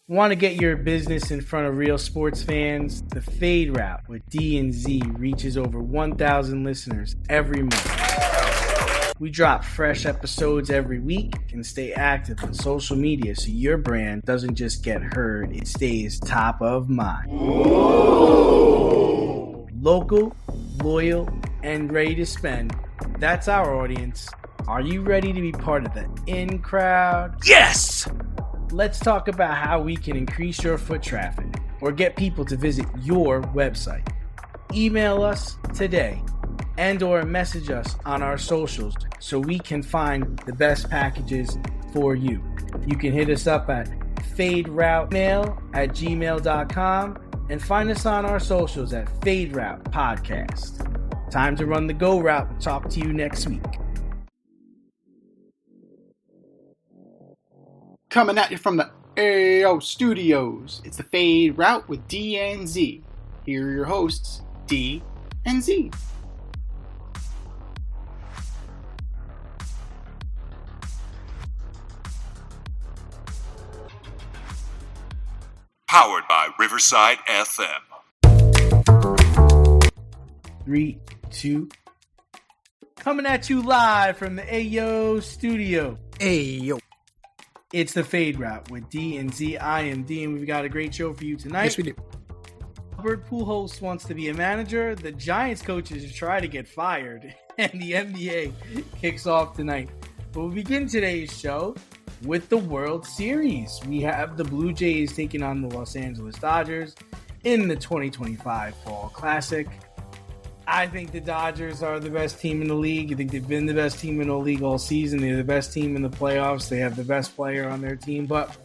Want to get your business in front of real sports fans? The Fade Route with D and Z reaches over 1,000 listeners every month. We drop fresh episodes every week and stay active on social media so your brand doesn't just get heard, it stays top of mind. Ooh. Local, loyal, and ready to spend. That's our audience. Are you ready to be part of the in crowd? Yes! Let's talk about how we can increase your foot traffic or get people to visit your website. Email us today and or message us on our socials so we can find the best packages for you. You can hit us up at faderoutemail@gmail.com and find us on our socials at Fade Route Podcast. Time to run the go route. We'll talk to you next week. Coming at you from the AO Studios, it's the Fade Route with D and Z. Here are your hosts, D and Z. Powered by Riverside FM. 3, 2. Coming at you live from the AO Studio. Ayo. It's the Fade Route with D and Z. I am D, and we've got a great show for you tonight. Yes, we do. Albert Pujols wants to be a manager. The Giants coaches try to get fired, and the NBA kicks off tonight. But we'll begin today's show with the World Series. We have the Blue Jays taking on the Los Angeles Dodgers in the 2025 Fall Classic. I think the Dodgers are the best team in the league. I think they've been the best team in the league all season. They're the best team in the playoffs. They have the best player on their team. But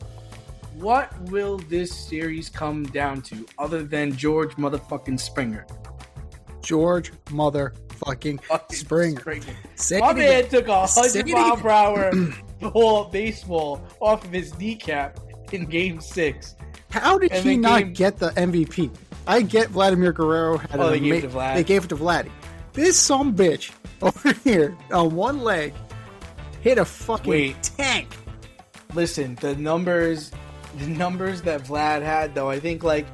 what will this series come down to other than George motherfucking Springer? George motherfucking Springer. My man took a 100-mile-per-hour baseball off of his kneecap in Game 6. How did he not get the MVP? I get Vladimir Guerrero had they gave it to Vlad. They gave it to Vladdy. This sumbitch over here on one leg hit a fucking tank. Listen, the numbers that Vlad had, though, I think like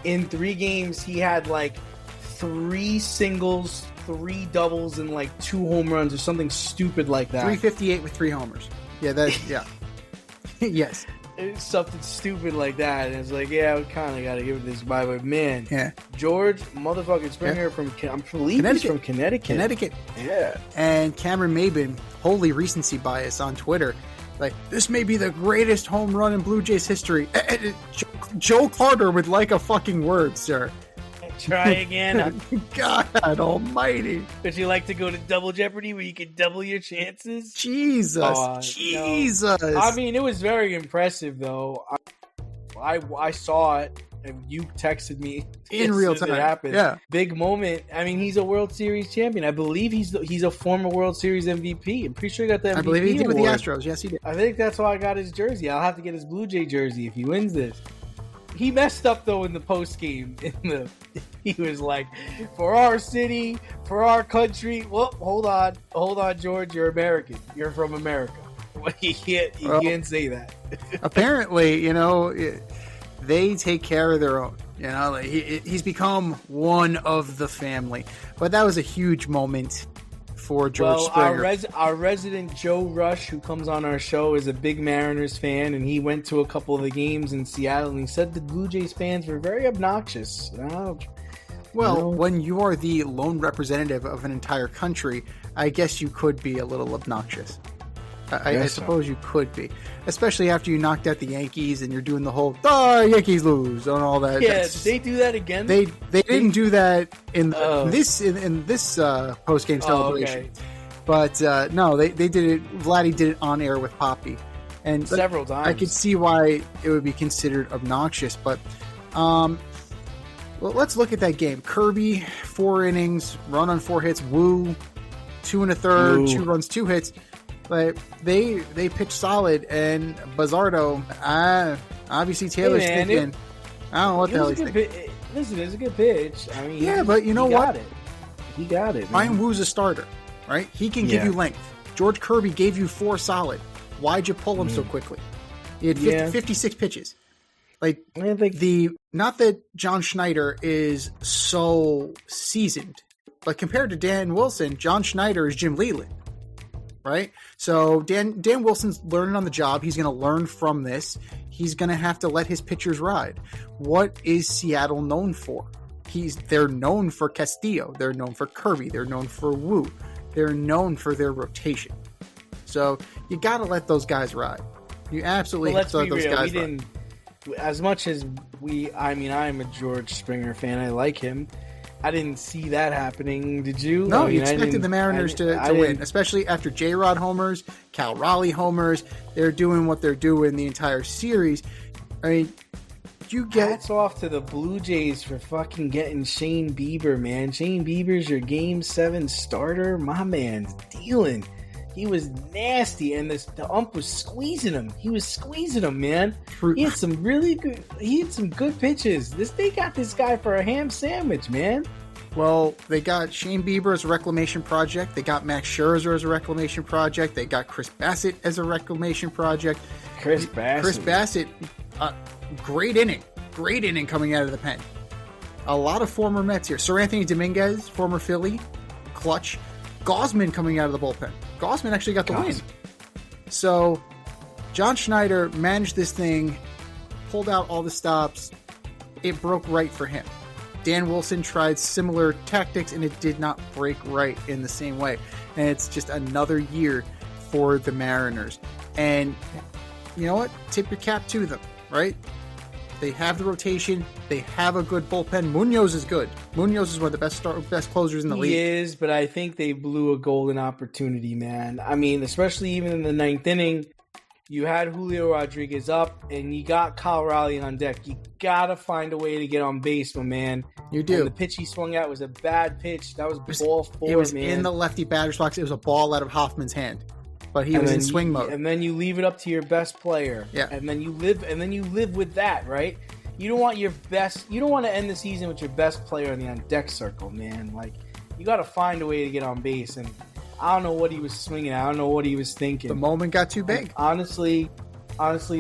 in 3 games he had like 3 singles, 3 doubles, and like 2 home runs or something stupid like that. 358 with 3 homers. Yeah, yes. It's something stupid like that, and it's like, yeah, we kind of got to give it this bye, but man, George motherfucking Springer from, I believe he's from Connecticut. Yeah. And Cameron Maben, holy recency bias on Twitter, like, this may be the greatest home run in Blue Jays history. Joe Carter would like a fucking word, sir. Try again. God almighty. Would you like to go to Double Jeopardy where you can double your chances? Jesus. No. I mean, it was very impressive, though. I saw it, and you texted me in real time. It happened. Yeah. Big moment. I mean, he's a World Series champion. I believe he's a former World Series MVP. I'm pretty sure he got the MVP I believe he did award. with the Astros. Yes, he did. I think that's why I got his jersey. I'll have to get his Blue Jay jersey if he wins this. He messed up, though, in the post game. He was like, for our city, for our country. Well, hold on, George. You're American. You're from America. He can't say that. Apparently, they take care of their own. Like he's become one of the family. But that was a huge moment for George Springer. Our resident Joe Rush, who comes on our show, is a big Mariners fan, and he went to a couple of the games in Seattle, and he said the Blue Jays fans were very obnoxious. When you are the lone representative of an entire country, I guess you could be a little obnoxious. I suppose you could be, especially after you knocked out the Yankees and you're doing the whole Yankees lose and all that. Yeah, did they do that again? They didn't do that in this post game celebration. Okay. But no, they did it. Vladdy did it on air with Poppy, and several times. I could see why it would be considered obnoxious. But well, let's look at that game. Kirby, 4 innings, run on 4 hits. Wu, 2 1/3, 2 runs, 2 hits. But they pitched solid, and Bazardo, obviously Taylor's thinking, I don't know what the hell he's thinking. Listen, it's a good pitch. I mean, yeah, but you know what? He got it. Ryan Wu's a starter, right? He can give you length. George Kirby gave you 4 solid. Why'd you pull him so quickly? He had 56 pitches. Like not that John Schneider is so seasoned, but compared to Dan Wilson, John Schneider is Jim Leland, right? So Dan Wilson's learning on the job. He's going to learn from this. He's going to have to let his pitchers ride. What is Seattle known for? They're known for Castillo. They're known for Kirby. They're known for Wu. They're known for their rotation. So you got to let those guys ride. You absolutely have to let those guys ride. As much as I'm a George Springer fan. I like him. I didn't see that happening. Did you? No, you expected the Mariners to win, especially after J-Rod homers, Cal Raleigh homers. They're doing what they're doing the entire series. I mean, hats off to the Blue Jays for fucking getting Shane Bieber, man. Shane Bieber's your Game 7 starter. My man's dealing. He was nasty, and the ump was squeezing him. He was squeezing him, man. He had some good pitches. They got this guy for a ham sandwich, man. Well, they got Shane Bieber as a reclamation project. They got Max Scherzer as a reclamation project. They got Chris Bassett as a reclamation project. Chris Bassett, great inning coming out of the pen. A lot of former Mets here. Sir Anthony Dominguez, former Philly, clutch. Gausman coming out of the bullpen. Gausman actually got the win. So John Schneider managed this thing, pulled out all the stops. It broke right for him. Dan Wilson tried similar tactics, and it did not break right in the same way. And it's just another year for the Mariners. And you know what? Tip your cap to them, right? They have the rotation. They have a good bullpen. Munoz is good. Munoz is one of the best closers in the league. He is, but I think they blew a golden opportunity, man. I mean, especially even in the ninth inning, you had Julio Rodriguez up, and you got Kyle Raleigh on deck. You got to find a way to get on base, my man. You do. And the pitch he swung at was a bad pitch. That was ball four, man. It was in the lefty batter's box. It was a ball out of Hoffman's hand. But he was in swing mode. And then you leave it up to your best player. Yeah. And then you live with that, right? You don't want to end the season with your best player in the on deck circle, man. Like, you got to find a way to get on base. And I don't know what he was swinging at. I don't know what he was thinking. The moment got too big. Honestly,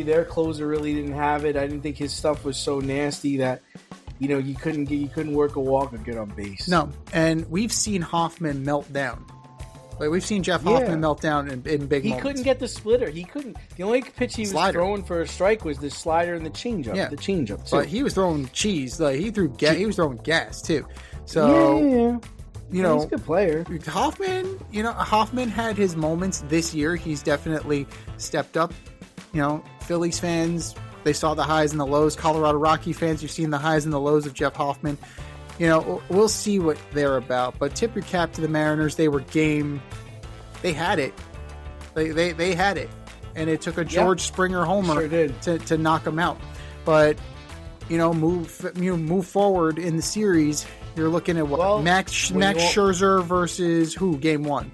their closer really didn't have it. I didn't think his stuff was so nasty that, you couldn't work a walk or get on base. No. And we've seen Hoffman melt down. Like, we've seen Jeff Hoffman melt down in big moments. He couldn't get the splitter. He couldn't. The only pitch he was throwing for a strike was the slider and the changeup. Yeah. The changeup, too. But he was throwing cheese. Like, he was throwing gas, too. So, he's a good player. Hoffman had his moments this year. He's definitely stepped up. Phillies fans, they saw the highs and the lows. Colorado Rocky fans, you've seen the highs and the lows of Jeff Hoffman. We'll see what they're about. But tip your cap to the Mariners. They were game. They had it. They had it. And it took a George Springer homer to knock them out. But, move forward in the series. You're looking at what? Well, Max Scherzer versus who? Game 1.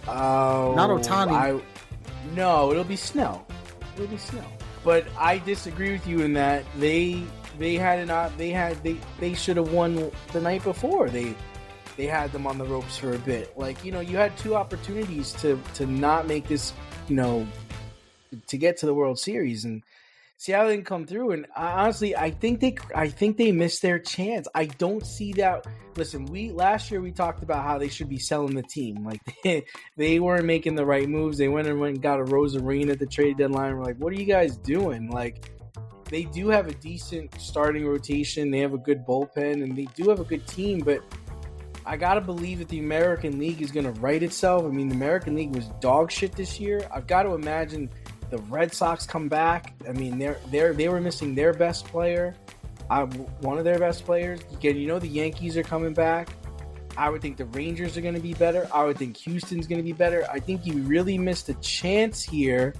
Not Ohtani. No, it'll be Snell. But I disagree with you in that they should have won the night before. They had them on the ropes for a bit. Like, you had two opportunities to not make this, to get to the World Series, and Seattle didn't come through. And honestly, I think they missed their chance. I don't see that. Listen, last year we talked about how they should be selling the team. Like, they weren't making the right moves. They went and got a Rosarine at the trade deadline. We're like, what are you guys doing? Like, they do have a decent starting rotation. They have a good bullpen, and they do have a good team. But I got to believe that the American League is going to right itself. I mean, the American League was dog shit this year. I've got to imagine the Red Sox come back. I mean, they were missing their best player. One of their best players. Again, the Yankees are coming back. I would think the Rangers are going to be better. I would think Houston's going to be better. I think you really missed a chance here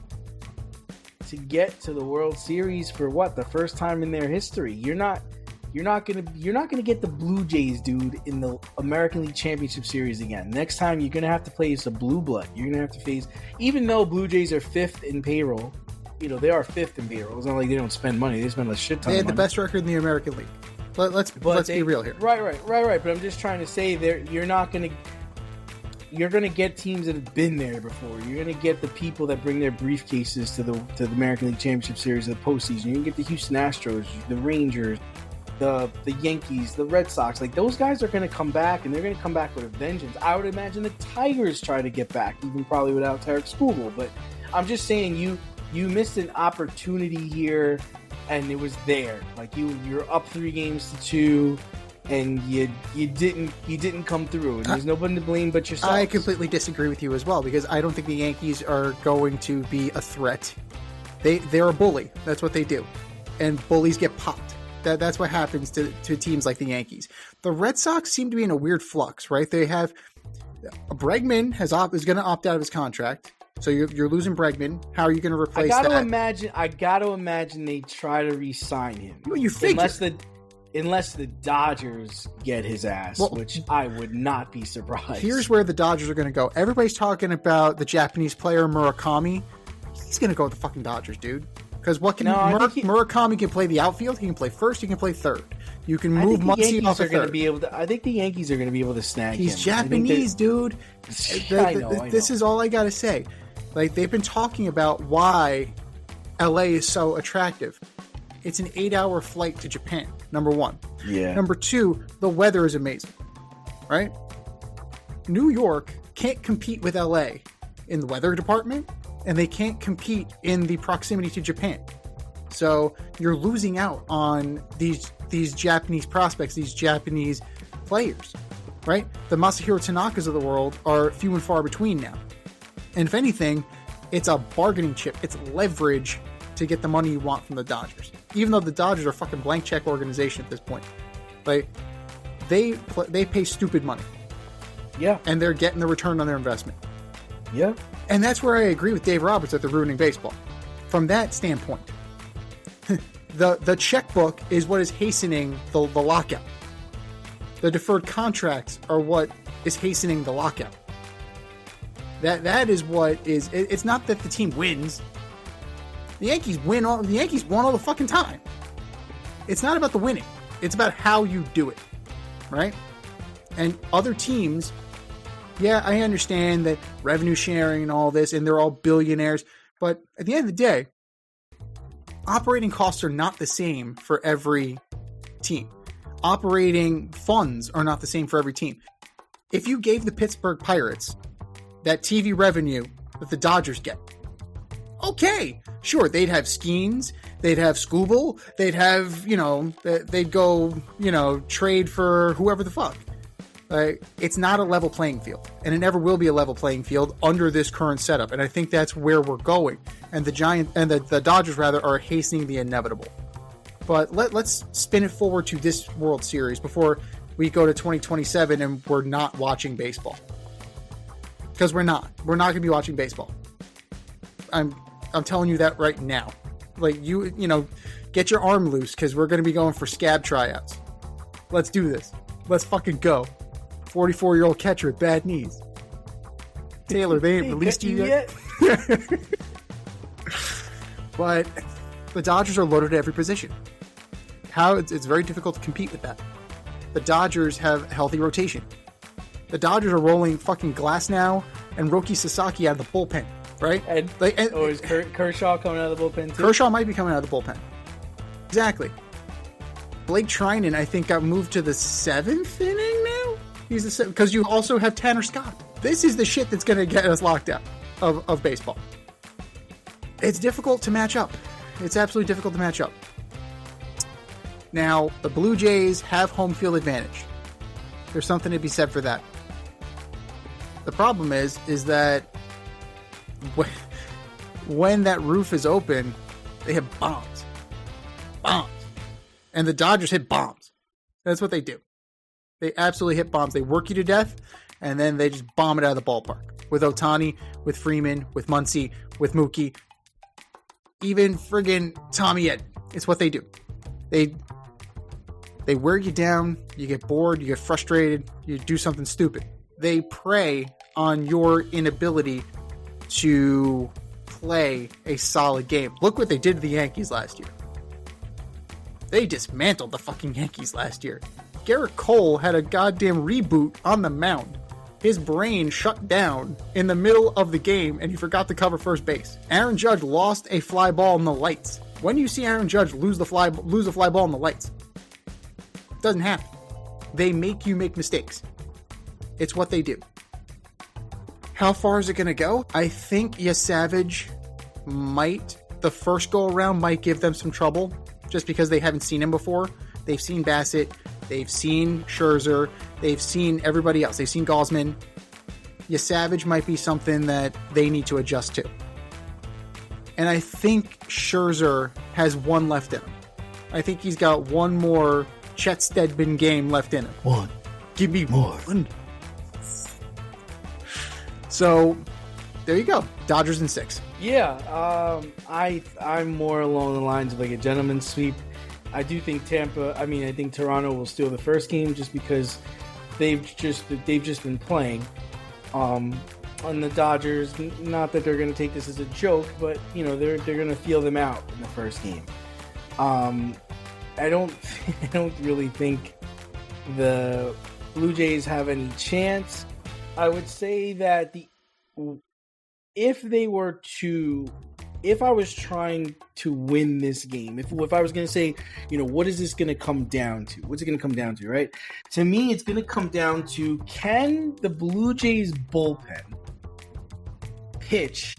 to get to the World Series for the first time in their history. You're not gonna get the Blue Jays, dude, in the American League Championship Series again. Next time you're gonna have to face a blue blood. You're gonna have to face, even though Blue Jays are 5th in payroll. They are 5th in payroll. It's not like they don't spend money. They spend a shit ton. They of had money. the best record in the American League. Let's be real here. Right. But I'm just trying to say you're not gonna. you're gonna get teams that have been there before. You're gonna get the people that bring their briefcases to the American League Championship Series of the postseason. You're gonna get the Houston Astros, the Rangers, the Yankees, the Red Sox. Like, those guys are gonna come back, and they're gonna come back with a vengeance. I would imagine the Tigers try to get back, even probably without Tarek Skubal. But I'm just saying, you missed an opportunity here, and it was there. Like, you're up 3-2. And you didn't come through. And there's nobody to blame but yourself. I completely disagree with you as well, because I don't think the Yankees are going to be a threat. They're a bully. That's what they do, and bullies get popped. That's what happens to teams like the Yankees. The Red Sox seem to be in a weird flux, right? They have Bregman is going to opt out of his contract, so you're losing Bregman. How are you going to replace that? I gotta imagine they try to re-sign him. You figure. Unless the Dodgers get his ass, which I would not be surprised. Here's where the Dodgers are going to go. Everybody's talking about the Japanese player Murakami. He's going to go with the fucking Dodgers, dude. Because Murakami can play the outfield. He can play first. He can play third. You can move Muncy off of third. I think the Yankees are going to be able to snag him. He's Japanese, dude. I know. This is all I got to say. Like, they've been talking about why LA is so attractive. It's an 8-hour flight to Japan, number one. Yeah. Number two, the weather is amazing, right? New York can't compete with LA in the weather department, and they can't compete in the proximity to Japan. So you're losing out on these Japanese prospects, these Japanese players, right? The Masahiro Tanakas of the world are few and far between now. And if anything, it's a bargaining chip. It's leverage to get the money you want from the Dodgers. Even though the Dodgers are a fucking blank check organization at this point. Like, they pay stupid money. Yeah. And they're getting the return on their investment. Yeah. And that's where I agree with Dave Roberts that they're ruining baseball. From that standpoint, the checkbook is what is hastening the lockout. The deferred contracts are what is hastening the lockout. That is what is. It's not that the team wins. The Yankees won all the fucking time. It's not about the winning. It's about how you do it, right? And other teams, yeah, I understand that revenue sharing and all this, and they're all billionaires. But at the end of the day, operating costs are not the same for every team. Operating funds are not the same for every team. If you gave the Pittsburgh Pirates that TV revenue that the Dodgers get, okay, sure, they'd have Skeens, they'd have Skubal, they'd have, they'd go, trade for whoever the fuck. It's not a level playing field, and it never will be a level playing field under this current setup, and I think that's where we're going. And the Dodgers rather are hastening the inevitable. But let's spin it forward to this World Series before we go to 2027 and we're not watching baseball. Because we're not going to be watching baseball. I'm telling you that right now. Like, get your arm loose, because we're going to be going for scab tryouts. Let's do this. Let's fucking go. 44-year-old catcher with bad knees. Taylor, they ain't released you yet. But the Dodgers are loaded at every position. It's very difficult to compete with that. The Dodgers have healthy rotation. The Dodgers are rolling fucking Glasnow and Roki Sasaki out of the bullpen, right? Is Kershaw coming out of the bullpen too? Kershaw might be coming out of the bullpen. Exactly. Blake Trinan, I think, got moved to the 7th inning now? Because you also have Tanner Scott. This is the shit that's going to get us locked out of baseball. It's difficult to match up. It's absolutely difficult to match up. Now, the Blue Jays have home field advantage. There's something to be said for that. The problem is that when that roof is open, they have bombs. Bombs. And the Dodgers hit bombs. That's what they do. They absolutely hit bombs. They work you to death, and then they just bomb it out of the ballpark. With Ohtani, with Freeman, with Muncy, with Mookie, even friggin' Tommy Ed. It's what they do. They wear you down, you get bored, you get frustrated, you do something stupid. They prey on your inability to play a solid game. Look what they did to the Yankees last year. They dismantled the fucking Yankees last year. Garrett Cole had a goddamn reboot on the mound. His brain shut down in the middle of the game and he forgot to cover first base. Aaron Judge lost a fly ball in the lights. When do you see Aaron Judge lose a fly ball in the lights? It doesn't happen. They make you make mistakes. It's what they do. How far is it going to go? I think Savage might, the first go around might give them some trouble just because they haven't seen him before. They've seen Bassett. They've seen Scherzer. They've seen everybody else. They've seen Gausman. Savage might be something that they need to adjust to. And I think Scherzer has one left in him. I think he's got one more Chet Steadman game left in him. One. Give me more. One. So, there you go. Dodgers in 6. Yeah, I'm more along the lines of like a gentleman's sweep. I do think I think Toronto will steal the first game just because they've just been playing. On the Dodgers, not that they're going to take this as a joke, but they're going to feel them out in the first game. I don't really think the Blue Jays have any chance. I would say that if I was trying to win this game, if I was going to say, what is this going to come down to? What's it going to come down to, right? To me, it's going to come down to, can the Blue Jays bullpen pitch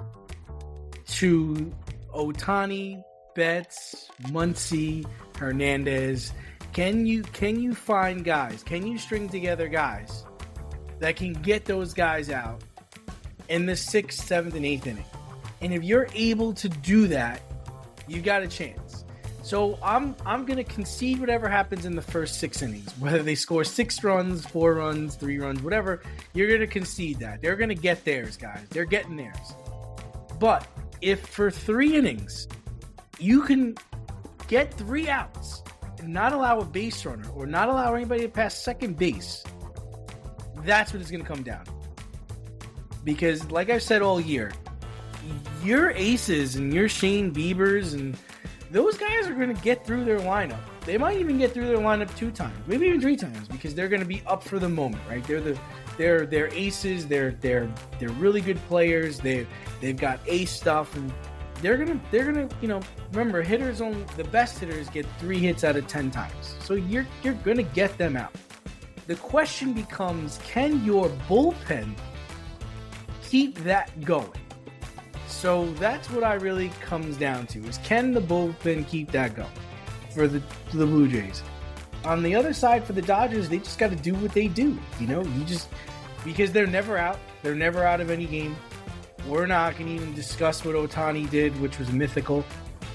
to Ohtani, Betts, Muncy, Hernandez? Can you find guys? Can you string together guys that can get those guys out in the 6th, 7th, and 8th inning? And if you're able to do that, you got a chance. So I'm going to concede whatever happens in the first 6 innings. Whether they score 6 runs, 4 runs, 3 runs, whatever, you're going to concede that. They're going to get theirs, guys. They're getting theirs. But if for 3 innings, you can get 3 outs and not allow a base runner or not allow anybody to pass second base, that's what it's going to come down to. Because like I've said all year, your aces and your Shane Biebers and those guys are going to get through their lineup. They might even get through their lineup 2 times, maybe even 3 times, because they're going to be up for the moment, right? They're aces. They're really good players. They've got ace stuff, and they're gonna remember, the best hitters get 3 hits out of 10 times. So you're gonna get them out. The question becomes, can your bullpen keep that going? So that's what I really comes down to, is can the bullpen keep that going for the Blue Jays? On the other side, for the Dodgers, they just got to do what they do. Because they're never out. They're never out of any game. We're not going to even discuss what Ohtani did, which was mythical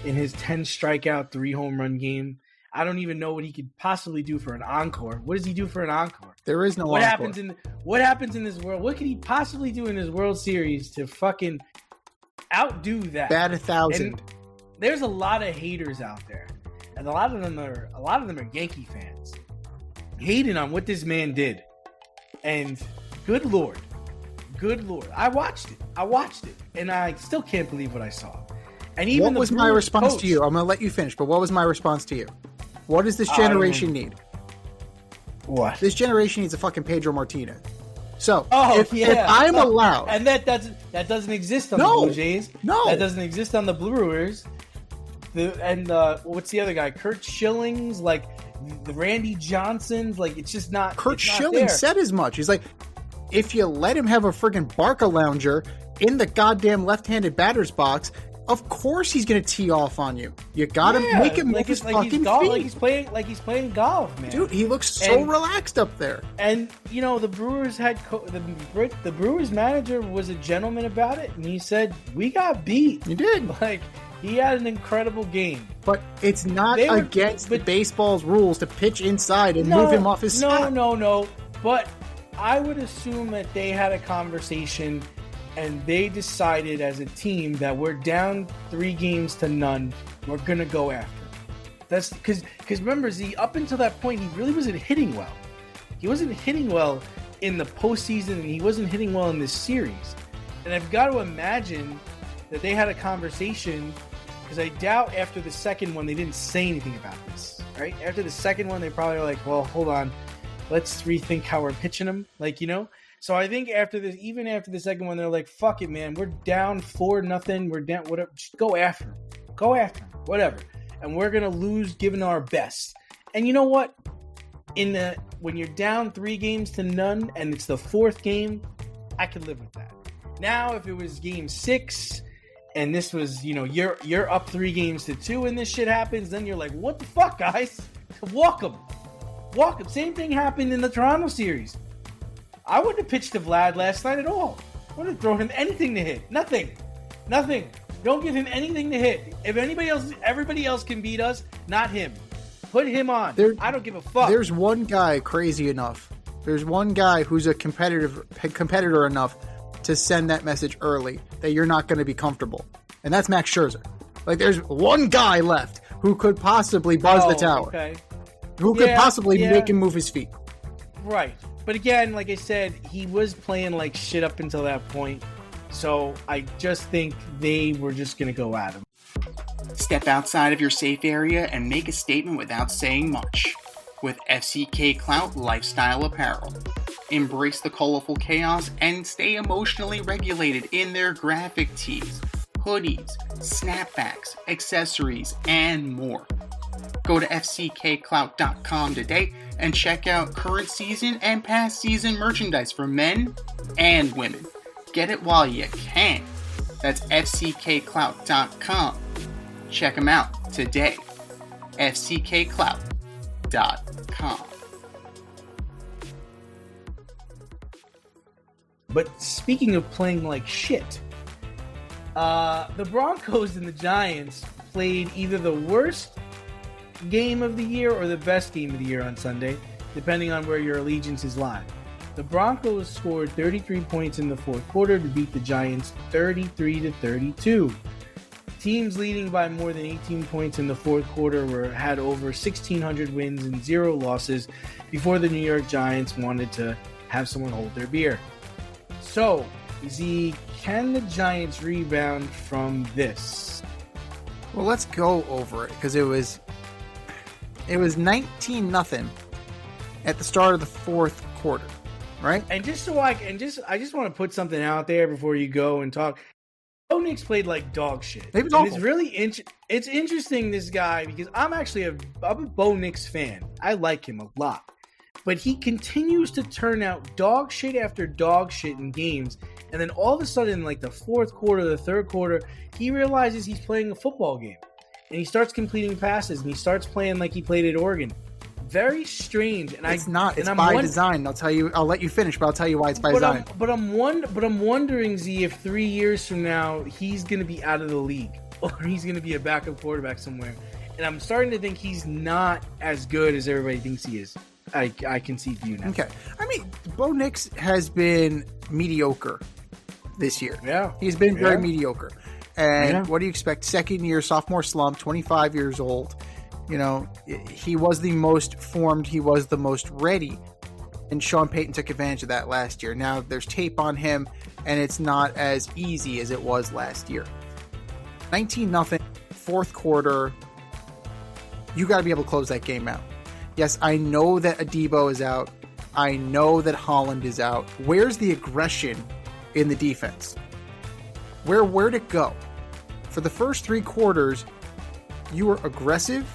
in his 10 strikeout, 3 home run game. I don't even know what he could possibly do for an encore. What does he do for an encore? There is no encore. What happens in this world? What could he possibly do in his World Series to fucking outdo that? Bat 1,000. And there's a lot of haters out there, and a lot of them are Yankee fans, hating on what this man did. And good lord, I watched it, and I still can't believe what I saw. And even what was my response to you? I'm gonna let you finish, but what was my response to you? What does this generation need? What? This generation needs a fucking Pedro Martinez. So if I'm allowed, and that doesn't exist on the Blue Jays. No, that doesn't exist on the Brewers. What's the other guy? Kurt Schilling's, like the Randy Johnsons. Like, it's just not. Kurt Schilling said as much. He's like, if you let him have a friggin' Barca lounger in the goddamn left-handed batter's box, of course he's gonna tee off on you. You gotta make him move his fucking feet. Like he's playing golf, man. Dude, he looks so relaxed up there. And the Brewers the Brewers manager was a gentleman about it, and he said, "We got beat." He did. Like, he had an incredible game. But it's not against the baseball's rules to pitch inside and move him off his spot. No. But I would assume that they had a conversation, and they decided as a team that we're down 3-0. We're going to go after him. That's because remember, up until that point, he really wasn't hitting well. He wasn't hitting well in the postseason, and he wasn't hitting well in this series. And I've got to imagine that they had a conversation, because I doubt after the second one they didn't say anything about this, right? After the second one, they probably were like, well, hold on, let's rethink how we're pitching him, So I think after this, even after the second one, they're like, fuck it, man. We're down 4-0. We're down, whatever. Just go after him. Go after him. Whatever. And we're going to lose giving our best. And you know what? When you're down 3-0 and it's the fourth game, I could live with that. Now, if it was game 6 and this was, you're up 3-2 and this shit happens, then you're like, what the fuck, guys? Walk them. Same thing happened in the Toronto series. I wouldn't have pitched to Vlad last night at all. I wouldn't have thrown him anything to hit. Nothing. Don't give him anything to hit. If everybody else can beat us, not him. Put him on. I don't give a fuck. There's one guy crazy enough. There's one guy who's a competitor enough to send that message early that you're not going to be comfortable. And that's Max Scherzer. Like, there's one guy left who could possibly buzz the tower. Okay. Who could possibly make him move his feet. Right. But again, like I said, he was playing like shit up until that point. So I just think they were just going to go at him. Step outside of your safe area and make a statement without saying much. With FCK Clout Lifestyle Apparel. Embrace the colorful chaos and stay emotionally regulated in their graphic tees, hoodies, snapbacks, accessories, and more. Go to fckclout.com today and check out current season and past season merchandise for men and women. Get it while you can. That's fckclout.com. Check them out today. fckclout.com. But speaking of playing like shit, the Broncos and the Giants played either the worst game of the year or the best game of the year on Sunday, depending on where your allegiances lie. The Broncos scored 33 points in the fourth quarter to beat the Giants 33-32. Teams leading by more than 18 points in the fourth quarter had over 1,600 wins and 0 losses before the New York Giants wanted to have someone hold their beer. So, can the Giants rebound from this? Well, let's go over it because it was 19-0 at the start of the fourth quarter, right? And I just want to put something out there before you go and talk. Bo Nix played like dog shit. It's really it's interesting, this guy, because I'm a Bo Nix fan. I like him a lot. But he continues to turn out dog shit after dog shit in games. And then all of a sudden, like the fourth quarter, the third quarter, he realizes he's playing a football game. And he starts completing passes and he starts playing like he played at Oregon. Very strange. And it's not. It's by design. I'll let you finish, but I'll tell you why it's by design. But I'm wondering, Z, if 3 years from now he's going to be out of the league or he's going to be a backup quarterback somewhere. And I'm starting to think he's not as good as everybody thinks he is. I can see for you now. Okay. I mean, Bo Nix has been mediocre this year. Yeah. He's been very mediocre. And what do you expect? Second year, sophomore slump, 25 years old. He was the most formed. He was the most ready. And Sean Payton took advantage of that last year. Now there's tape on him, and it's not as easy as it was last year. 19-0, fourth quarter. You got to be able to close that game out. Yes, I know that Adebo is out. I know that Holland is out. Where's the aggression in the defense? Where'd it go? For the first 3 quarters, you were aggressive.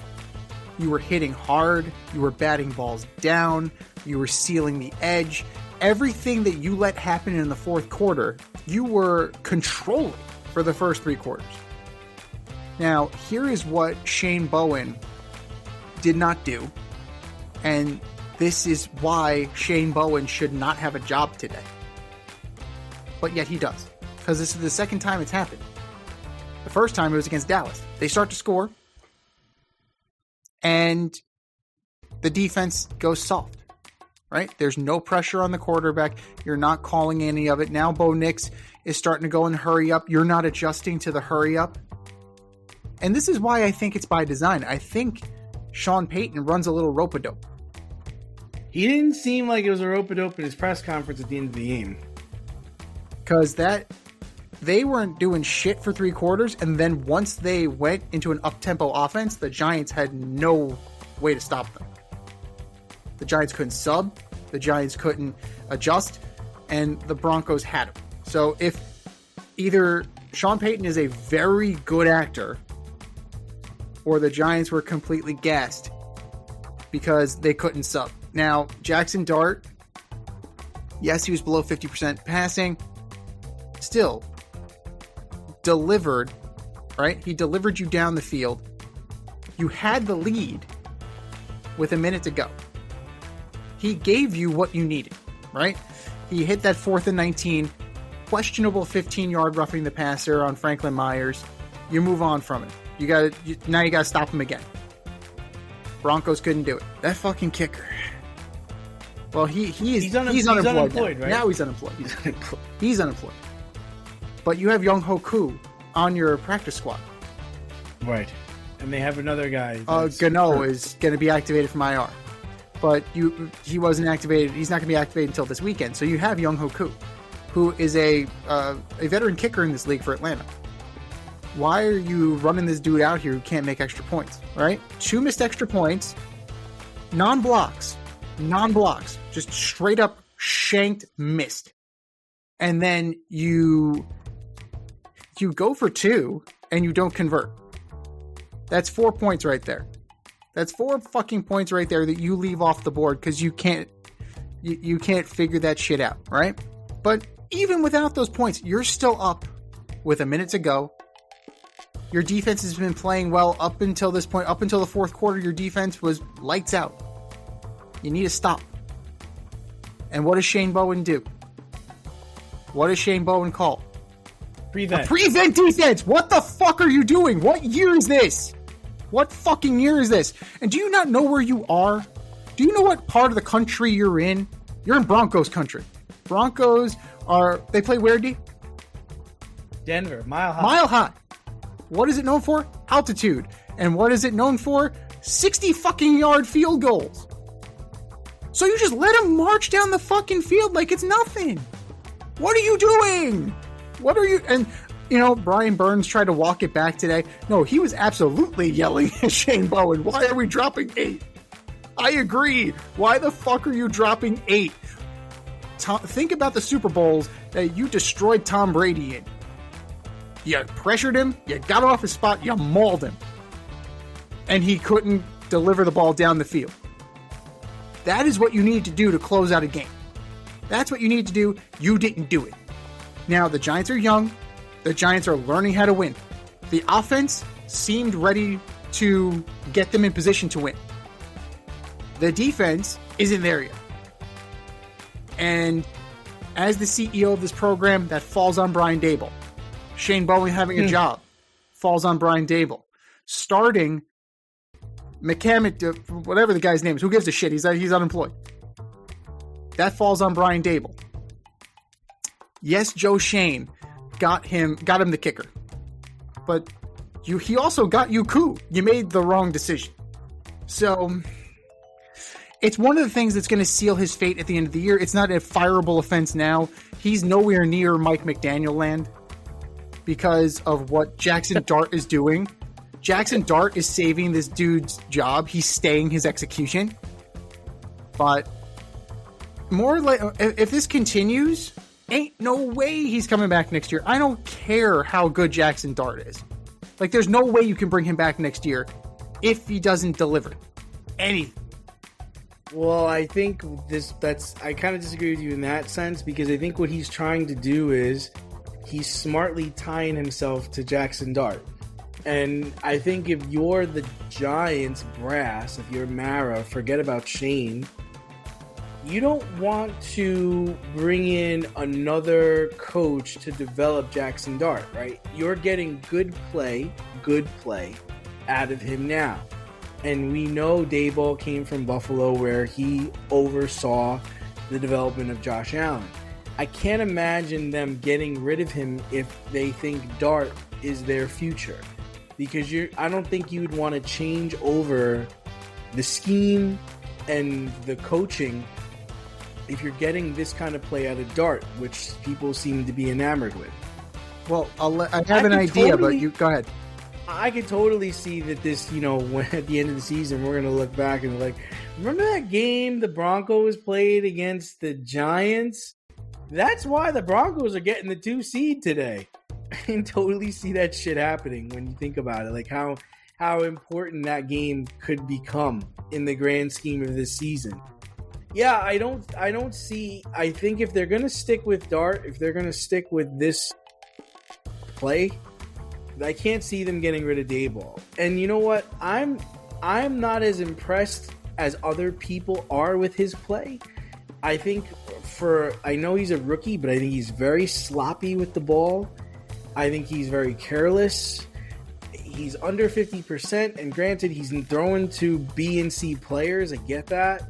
You were hitting hard. You were batting balls down. You were sealing the edge. Everything that you let happen in the fourth quarter, you were controlling for the first 3 quarters. Now, here is what Shane Bowen did not do. And this is why Shane Bowen should not have a job today. But yet he does. Because this is the second time it's happened. The first time it was against Dallas. They start to score. And the defense goes soft. Right? There's no pressure on the quarterback. You're not calling any of it. Now Bo Nix is starting to go and hurry up. You're not adjusting to the hurry up. And this is why I think it's by design. I think Sean Payton runs a little rope-a-dope. He didn't seem like it was a rope-a-dope in his press conference at the end of the game. Because they weren't doing shit for 3 quarters, and then once they went into an up-tempo offense, the Giants had no way to stop them. The Giants couldn't sub. The Giants couldn't adjust. and the Broncos had him. So if either Sean Payton is a very good actor or the Giants were completely gassed because they couldn't sub. Now, Jackson Dart, yes, he was below 50% passing, still delivered, right? He delivered you down the field. You had the lead with a minute to go. He gave you what you needed, right? He hit that 4th and 19, questionable 15-yard roughing the passer on Franklin Myers. You move on from it. Now you got to stop him again. Broncos couldn't do it. That fucking kicker. Well, he's unemployed now. Right? Now he's unemployed. He's unemployed. But you have Young Ho Koo on your practice squad. Right. And they have another guy. Gano is going to be activated from IR. But he wasn't activated. He's not going to be activated until this weekend. So you have Young Ho Koo, who is a veteran kicker in this league for Atlanta. Why are you running this dude out here who can't make extra points, right? 2 missed extra points, non-blocks, just straight up shanked missed. And then you go for 2 and you don't convert. That's 4 points right there. That's 4 fucking points right there that you leave off the board because you can't figure that shit out, right? But even without those points, you're still up with a minute to go. Your defense has been playing well up until this point. Up until the 4th quarter, your defense was lights out. You need to stop. And what does Shane Bowen do? What does Shane Bowen call? Prevent. A prevent defense! What the fuck are you doing? What year is this? What fucking year is this? And do you not know where you are? Do you know what part of the country you're in? You're in Broncos country. Broncos they play where, D? Denver, Mile High. Mile High. What is it known for? Altitude. And what is it known for? 60 fucking yard field goals. So you just let him march down the fucking field like it's nothing. What are you doing? And, Brian Burns tried to walk it back today. No, he was absolutely yelling at Shane Bowen. Why are we dropping 8? I agree. Why the fuck are you dropping 8? Think about the Super Bowls that you destroyed Tom Brady in. You pressured him, you got him off his spot, you mauled him. And he couldn't deliver the ball down the field. That is what you need to do to close out a game. That's what you need to do. You didn't do it. Now, the Giants are young. The Giants are learning how to win. The offense seemed ready to get them in position to win. The defense isn't there yet. And as the CEO of this program, that falls on Brian Daboll. Shane Bowen having a job falls on Brian Daboll. Starting McCammon, whatever the guy's name is, who gives a shit? He's unemployed. That falls on Brian Daboll. Yes, Joe Shane got him the kicker, but he also got you Koo. You made the wrong decision. So it's one of the things that's going to seal his fate at the end of the year. It's not a fireable offense now. He's nowhere near Mike McDaniel land because of what Jackson Dart is doing. Jackson Dart is saving this dude's job. He's staying his execution. But more like, if this continues, ain't no way he's coming back next year. I don't care how good Jackson Dart is. Like, there's no way you can bring him back next year if he doesn't deliver anything. Well, I think I kind of disagree with you in that sense, because I think what he's trying to do is he's smartly tying himself to Jackson Dart. And I think if you're the Giants brass, if you're Mara, forget about Shane. You don't want to bring in another coach to develop Jackson Dart, right? You're getting good play out of him now. And we know Daboll came from Buffalo, where he oversaw the development of Josh Allen. I can't imagine them getting rid of him if they think Dart is their future. Because I don't think you'd want to change over the scheme and the coaching if you're getting this kind of play out of Dart, which people seem to be enamored with. Well, I have an idea, but you go ahead. I could totally see that this, when at the end of the season, we're going to look back and remember that game the Broncos played against the Giants That's why the Broncos are getting the 2 seed today. I can totally see that shit happening when you think about it. Like how important that game could become in the grand scheme of this season. Yeah, I think if they're going to stick with Dart, if they're going to stick with this play, I can't see them getting rid of Dayball. And you know what? I'm not as impressed as other people are with his play. I think I know he's a rookie, but I think he's very sloppy with the ball. I think he's very careless. He's under 50%, and granted, he's throwing to B and C players. I get that,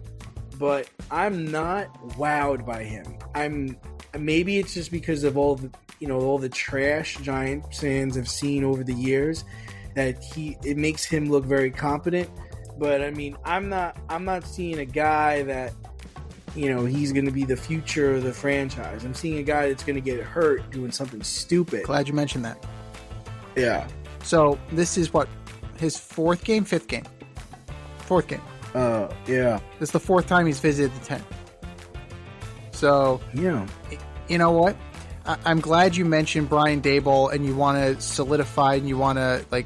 but I'm not wowed by him. Maybe it's just because of all the trash Giants fans have seen over the years that it makes him look very competent. But I mean, I'm not seeing a guy that, he's going to be the future of the franchise. I'm seeing a guy that's going to get hurt doing something stupid. Glad you mentioned that. Yeah. So this is what, his fifth game? Fourth game. Yeah. This is the fourth time he's visited the 10. So, yeah. You know what? I'm glad you mentioned Brian Daboll, and you want to solidify and you want to,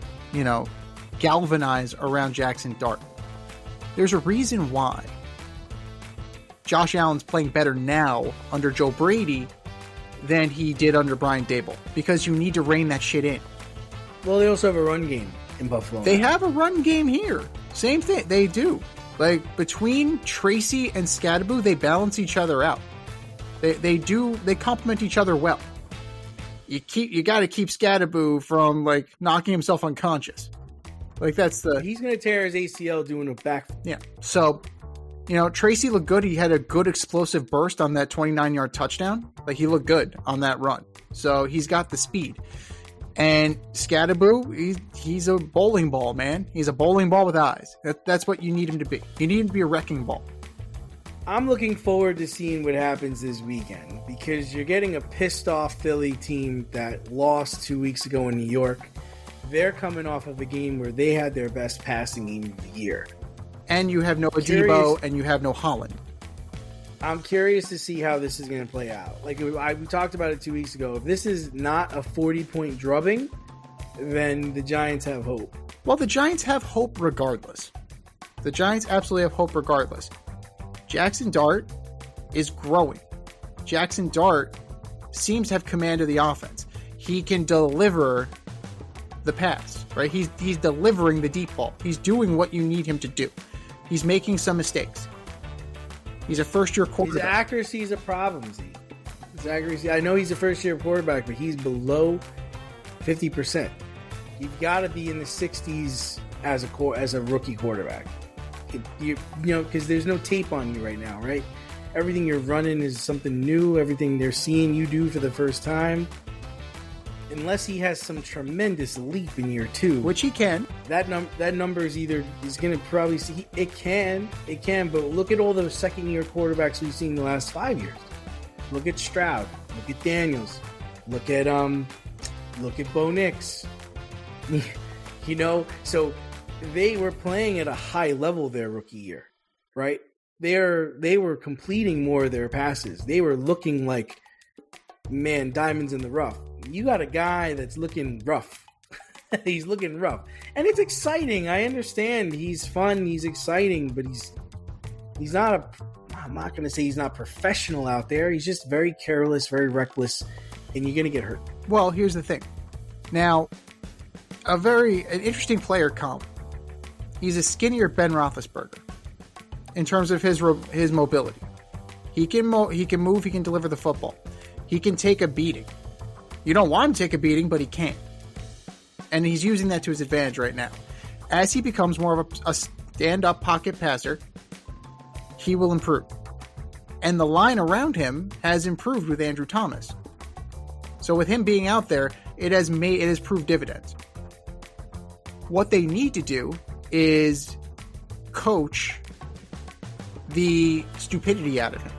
galvanize around Jackson Dart. There's a reason why Josh Allen's playing better now under Joe Brady than he did under Brian Daboll, because you need to rein that shit in. Well, they also have a run game in Buffalo. They have a run game here. Same thing. They do. Like, between Tracy and Scadaboo, they balance each other out. They complement each other well. You got to keep Scadaboo from knocking himself unconscious. He's going to tear his ACL doing a back. Yeah. So, Tracy looked good. He had a good explosive burst on that 29-yard touchdown. He looked good on that run. So he's got the speed. And Scadaboo, he's a bowling ball, man. He's a bowling ball with eyes. That's what you need him to be. You need him to be a wrecking ball. I'm looking forward to seeing what happens this weekend, because you're getting a pissed off Philly team that lost 2 weeks ago in New York. They're coming off of a game where they had their best passing game of the year. And you have no Adebo and you have no Holland. I'm curious to see how this is going to play out. We talked about it 2 weeks ago. If this is not a 40-point drubbing, then the Giants have hope. Well, the Giants have hope regardless. The Giants absolutely have hope regardless. Jackson Dart is growing. Jackson Dart seems to have command of the offense. He can deliver the pass, right? He's delivering the deep ball. He's doing what you need him to do. He's making some mistakes. He's a first-year quarterback. His accuracy is a problem, Z. His accuracy. I know he's a first-year quarterback, but he's below 50%. You've got to be in the 60s as a rookie quarterback. Because there's no tape on you right now, right? Everything you're running is something new. Everything they're seeing you do for the first time. Unless he has some tremendous leap in year 2, which he can. That number is going to probably see. It can. But look at all the second-year quarterbacks we've seen in the last 5 years. Look at Stroud. Look at Daniels. Look at Bo Nix. So they were playing at a high level their rookie year, right? They were completing more of their passes. They were looking like, man, diamonds in the rough. You got a guy that's looking rough. He's looking rough. And it's exciting. I understand. He's fun. He's exciting. But he's not I'm not going to say he's not professional out there. He's just very careless, very reckless. And you're going to get hurt. Well, here's the thing. Now, an interesting player comp. He's a skinnier Ben Roethlisberger in terms of his mobility. He can move. He can deliver the football. He can take a beating. You don't want him to take a beating, but he can. And he's using that to his advantage right now. As he becomes more of a stand-up pocket passer, he will improve. And the line around him has improved with Andrew Thomas. So with him being out there, it has proved dividends. What they need to do is coach the stupidity out of him.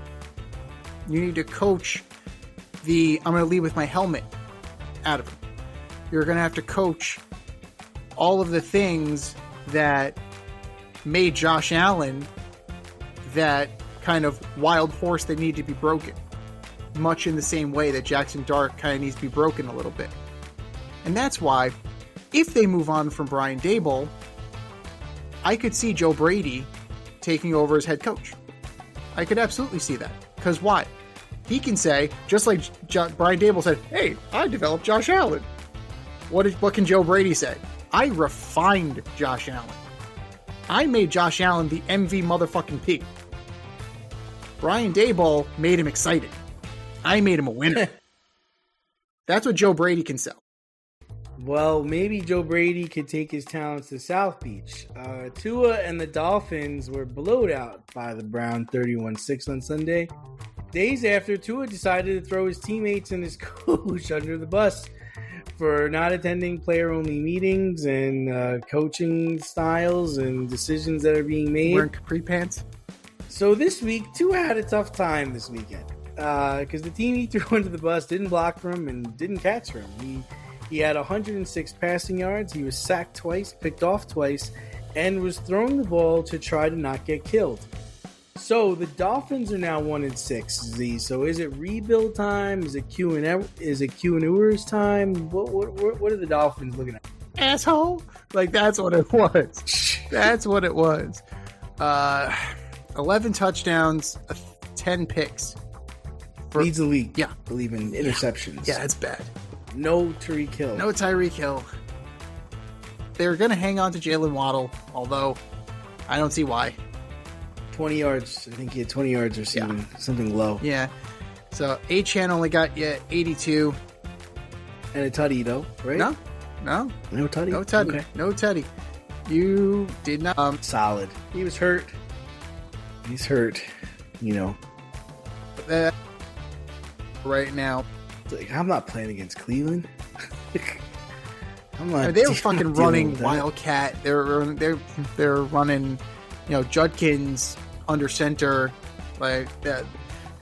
You need to coach I'm going to lead with my helmet out of him. You're going to have to coach all of the things that made Josh Allen that kind of wild horse that needed to be broken. much in the same way that Jackson Dart kind of needs to be broken a little bit. And that's why, if they move on from Brian Daboll, I could see Joe Brady taking over as head coach. I could absolutely see that. Because why? He can say, just like Brian Daboll said, hey, I developed Josh Allen. What can Joe Brady say? I refined Josh Allen. I made Josh Allen the MV motherfucking P. Brian Daboll made him excited. I made him a winner. That's what Joe Brady can sell. Well, maybe Joe Brady could take his talents to South Beach. Tua and the Dolphins were blowed out by the Browns 31-6 on Sunday. Days after, Tua decided to throw his teammates and his coach under the bus for not attending player-only meetings and coaching styles and decisions that are being made. Wearing capri pants. So this week, Tua had a tough time this weekend because the team he threw under the bus didn't block for him and didn't catch for him. He had 106 passing yards. He was sacked twice, picked off twice, and was throwing the ball to try to not get killed. So the Dolphins are now 1-6. Z. So is it rebuild time? Is it Q and Ewers time? What are the Dolphins looking at? Asshole! Like, that's what it was. That's what it was. 11 touchdowns, 10 picks. Leads the league. Yeah. Believe in interceptions. Yeah, it's bad. No Tyreek Hill. No Tyreek Hill. They're going to hang on to Jalen Waddle, although I don't see why. 20 yards. I think he had 20 yards receiving. Yeah. Something low. Yeah. So Achane only got 82. And a tutty, though, right? No. No tutty? No tutty. Okay. No tutty. You did not. Solid. He was hurt. He's hurt, you know. Right now. Like, I'm not playing against Cleveland. I'm not. They were fucking running Wildcat. They're running, Judkins under center. Like that.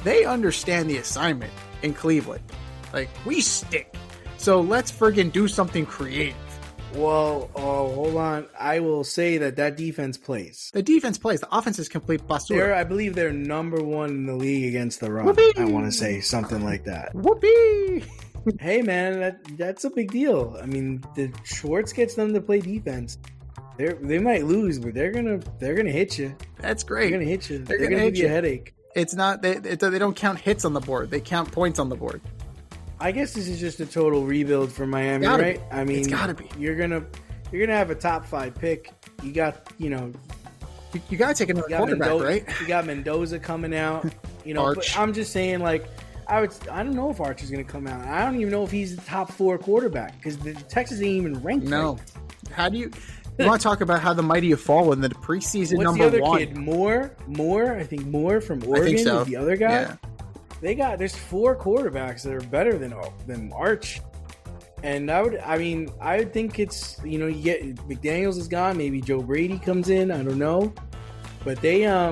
They understand the assignment in Cleveland. Like, we stink. So let's friggin' do something creative. Well, hold on. I will say that defense plays. The defense plays. The offense is complete basura. I believe they're number one in the league against the run. Whoopee! I want to say something like that. Whoopee! Hey, man, that's a big deal. I mean, the Schwartz gets them to play defense. They might lose, but they're gonna hit you. That's great. They're gonna hit you. They're gonna give you a headache. It's not they don't count hits on the board. They count points on the board. I guess this is just a total rebuild for Miami, right? I mean, it's gotta be. You're gonna have a top 5 pick. You got, you gotta take another quarterback, right? You got Mendoza coming out. Arch. But I'm just saying, like, I don't know if Arch is gonna come out. I don't even know if he's the top 4 quarterback because Texas ain't even ranked. No. Right. How do you want to talk about how the mighty have fallen? The preseason What's number the other one kid? Moore. I think Moore from Oregon is the other guy. Yeah. There's 4 quarterbacks that are better than Arch. And I would think it's, you get McDaniels is gone, maybe Joe Brady comes in, I don't know. But they I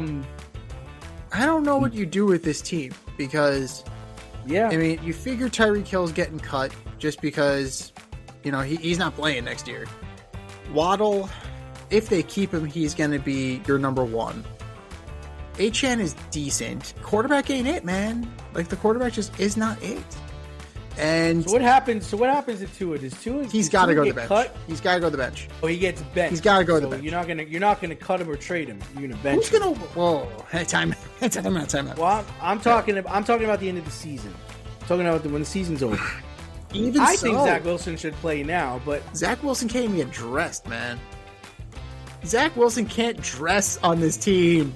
don't know what you do with this team because you figure Tyreek Hill's getting cut just because he's not playing next year. Waddle, if they keep him, he's going to be your number 1. Achane is decent. Quarterback ain't it, man. Like, the quarterback just is not it. And so what happens to Tua? He's got to go to the bench. Cut? He's got to go to the bench. Oh, he gets benched. He's got to go to the bench. You're not gonna cut him or trade him. You're gonna bench. Who's gonna? Whoa! Time out. Well, I'm talking about the end of the season. I'm talking about when the season's over. I think Zach Wilson should play now, but Zach Wilson can't even get dressed, man. Zach Wilson can't dress on this team.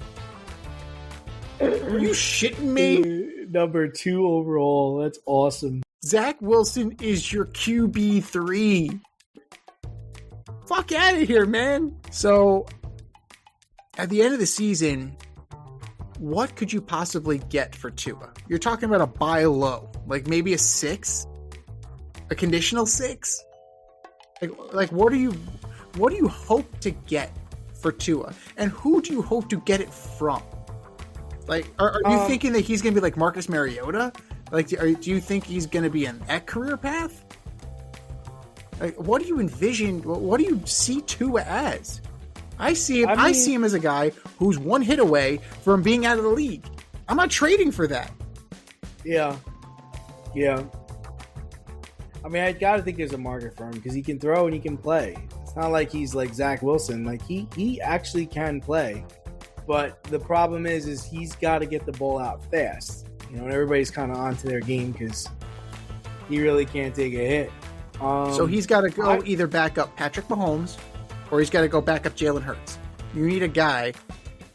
Are you shitting me? Number 2 overall. That's awesome. Zach Wilson is your QB3. Fuck out of here, man. So, at the end of the season, what could you possibly get for Tua? You're talking about a buy low, like maybe a 6, a conditional 6. Like what do you hope to get for Tua, and who do you hope to get it from? Like, are you thinking that he's going to be like Marcus Mariota? Like, do you think he's going to be in that career path? Like, what do you envision? What do you see Tua as? I see him as a guy who's one hit away from being out of the league. I'm not trading for that. Yeah. Yeah. I mean, I gotta think there's a market for him because he can throw and he can play. It's not like he's like Zach Wilson. Like he actually can play, but the problem is he's got to get the ball out fast. You know, and everybody's kind of onto their game because he really can't take a hit. So he's got to go either back up Patrick Mahomes, or he's got to go back up Jalen Hurts. You need a guy.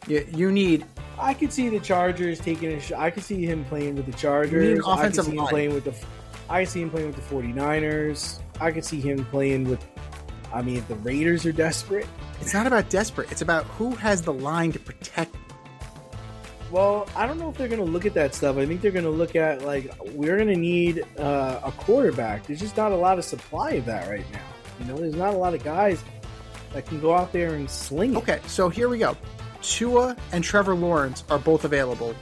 You need. I could see the Chargers taking a shot. I could see him playing with the Chargers. You need an offensive line. I could see him playing with the 49ers. I could see him playing with. I mean, if the Raiders are desperate. It's not about desperate. It's about who has the line to protect. Well, I don't know if they're going to look at that stuff. I think they're going to look at, like, we're going to need a quarterback. There's just not a lot of supply of that right now. You know, there's not a lot of guys that can go out there and sling it. Okay, so here we go. Tua and Trevor Lawrence are both available.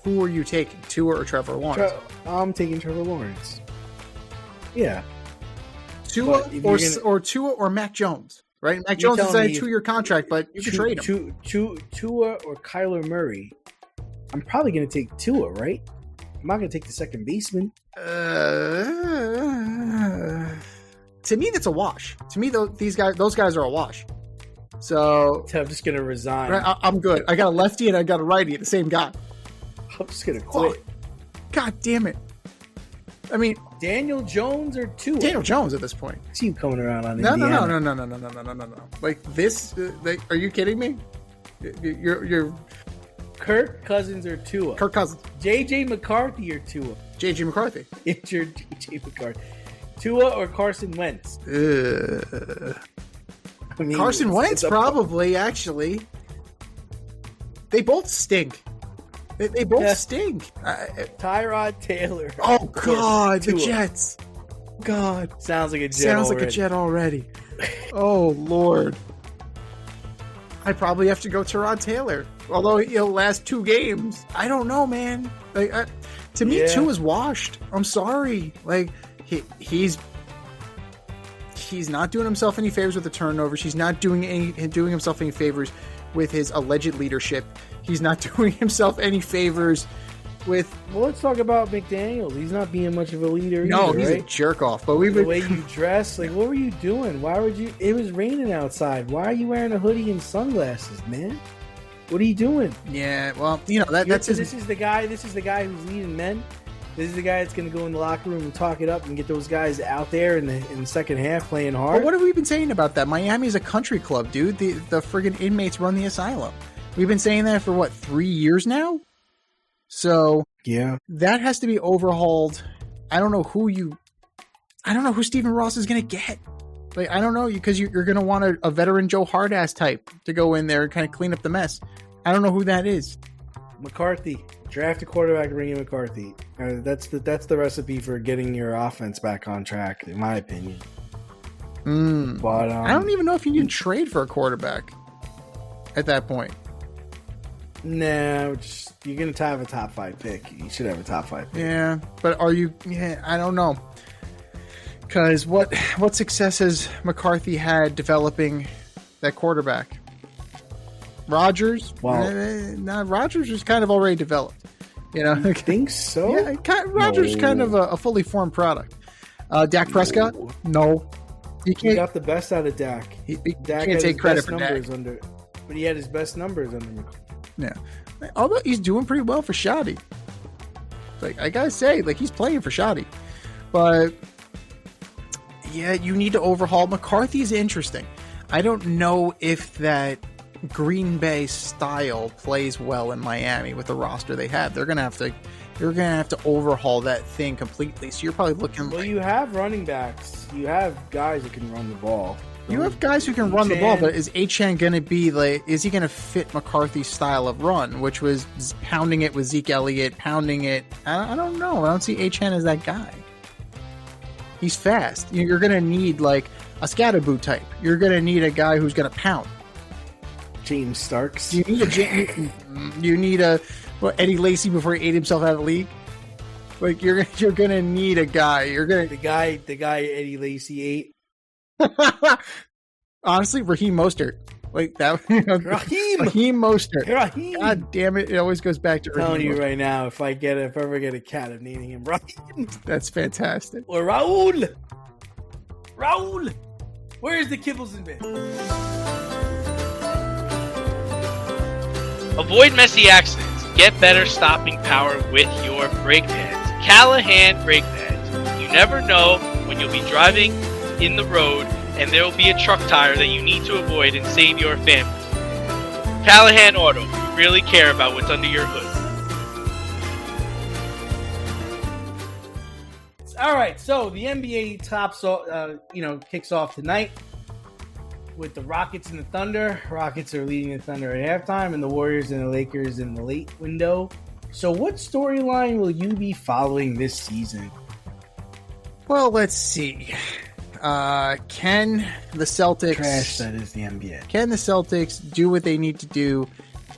Who are you taking, Tua or Trevor Lawrence? I'm taking Trevor Lawrence. Yeah. Tua or Tua or Mac Jones, right? Mac Jones is on a 2-year contract, but you can trade him. Tua or Kyler Murray. I'm probably going to take Tua, right? I'm not going to take the second baseman. To me, that's a wash. To me, those guys are a wash. So I'm just going to resign. Right, I'm good. I got a lefty and I got a righty, the same guy. I'm just going to quit. God damn it. I mean, Daniel Jones or Tua? Daniel Jones at this point. I see you coming around on No. Indiana. Like this? Are you kidding me? You're Kirk Cousins or Tua? Kirk Cousins. J.J. McCarthy or Tua? J.J. McCarthy. Injured J.J. McCarthy. Tua or Carson Wentz? I mean, Carson Wentz, probably, actually. They both stink. They both stink. Tyrod Taylor. Oh, God, the Jets. God. Sounds like a jet already. Oh, Lord. I probably have to go Tyrod Taylor. Although he'll last 2 games. I don't know, man. Like, to me, Tua is washed. I'm sorry. Like, he's not doing himself any favors with the turnovers. He's not doing himself any favors with his alleged leadership. He's not doing himself any favors with. Well, let's talk about McDaniels. He's not being much of a leader. No, either, he's right? a jerk off. But the way you dress, like, what were you doing? Why would you? It was raining outside. Why are you wearing a hoodie and sunglasses, man? What are you doing? Yeah, well, you know that's This is the guy. This is the guy who's leading men. This is the guy that's going to go in the locker room and talk it up and get those guys out there in the second half playing hard. But what have we been saying about that? Miami's a country club, dude. The friggin' inmates run the asylum. We've been saying that for 3 years now? So yeah, that has to be overhauled. I don't know who Stephen Ross is going to get. Like, I don't know, because you're going to want a veteran Joe Hard-ass type to go in there and kind of clean up the mess. I don't know who that is. McCarthy. Draft a quarterback, bring in McCarthy. That's the recipe for getting your offense back on track, in my opinion. But I don't even know if you need to trade for a quarterback at that point. Nah, you're going to have a top 5 pick. You should have a top 5 pick. Yeah, but are you? Yeah, I don't know. Because what success has McCarthy had developing that quarterback? Rodgers? Wow. Rodgers was kind of already developed. You know, I think so. Yeah, Rodgers is kind of a fully formed product. Dak Prescott? No. He got the best out of Dak. Dak can't take credit for Dak. But he had his best numbers under McCarthy. Yeah. Although he's doing pretty well for Shoddy. Like, I gotta say, he's playing for Shoddy. But yeah, you need to overhaul. McCarthy's interesting. I don't know if that Green Bay style plays well in Miami with the roster they have. You're gonna have to overhaul that thing completely. So you're probably looking. Well, you have running backs. You have guys that can run the ball. You have guys who can run the ball, but is Achane going to be is he going to fit McCarthy's style of run, which was pounding it with Zeke Elliott, pounding it? I don't know. I don't see Achane as that guy. He's fast. You're going to need a scatterboot type. You're going to need a guy who's going to pound. James Starks. You need a Eddie Lacy before he ate himself out of the league. You're going to need a guy. The guy Eddie Lacy ate. Honestly, Raheem Mostert. Like that. Raheem Mostert. Raheem. God damn it! It always goes back to. I'm telling Raheem you Mostert. right now, if I ever get a cat, I'm naming him Raheem That's fantastic. or Raul. Raul, where's the kibbles and bits? Avoid messy accidents. Get better stopping power with your brake pads. Callahan brake pads. You never know when you'll be driving in the road and there will be a truck tire that you need to avoid and save your family. Callahan Auto. We really care about what's under your hood. All right, so the NBA kicks off tonight with the Rockets and the Thunder. Rockets are leading the Thunder at halftime, and the Warriors and the Lakers in the late window. So, what storyline will you be following this season? Well, let's see. Can the Celtics Trash that is the NBA. Can the Celtics do what they need to do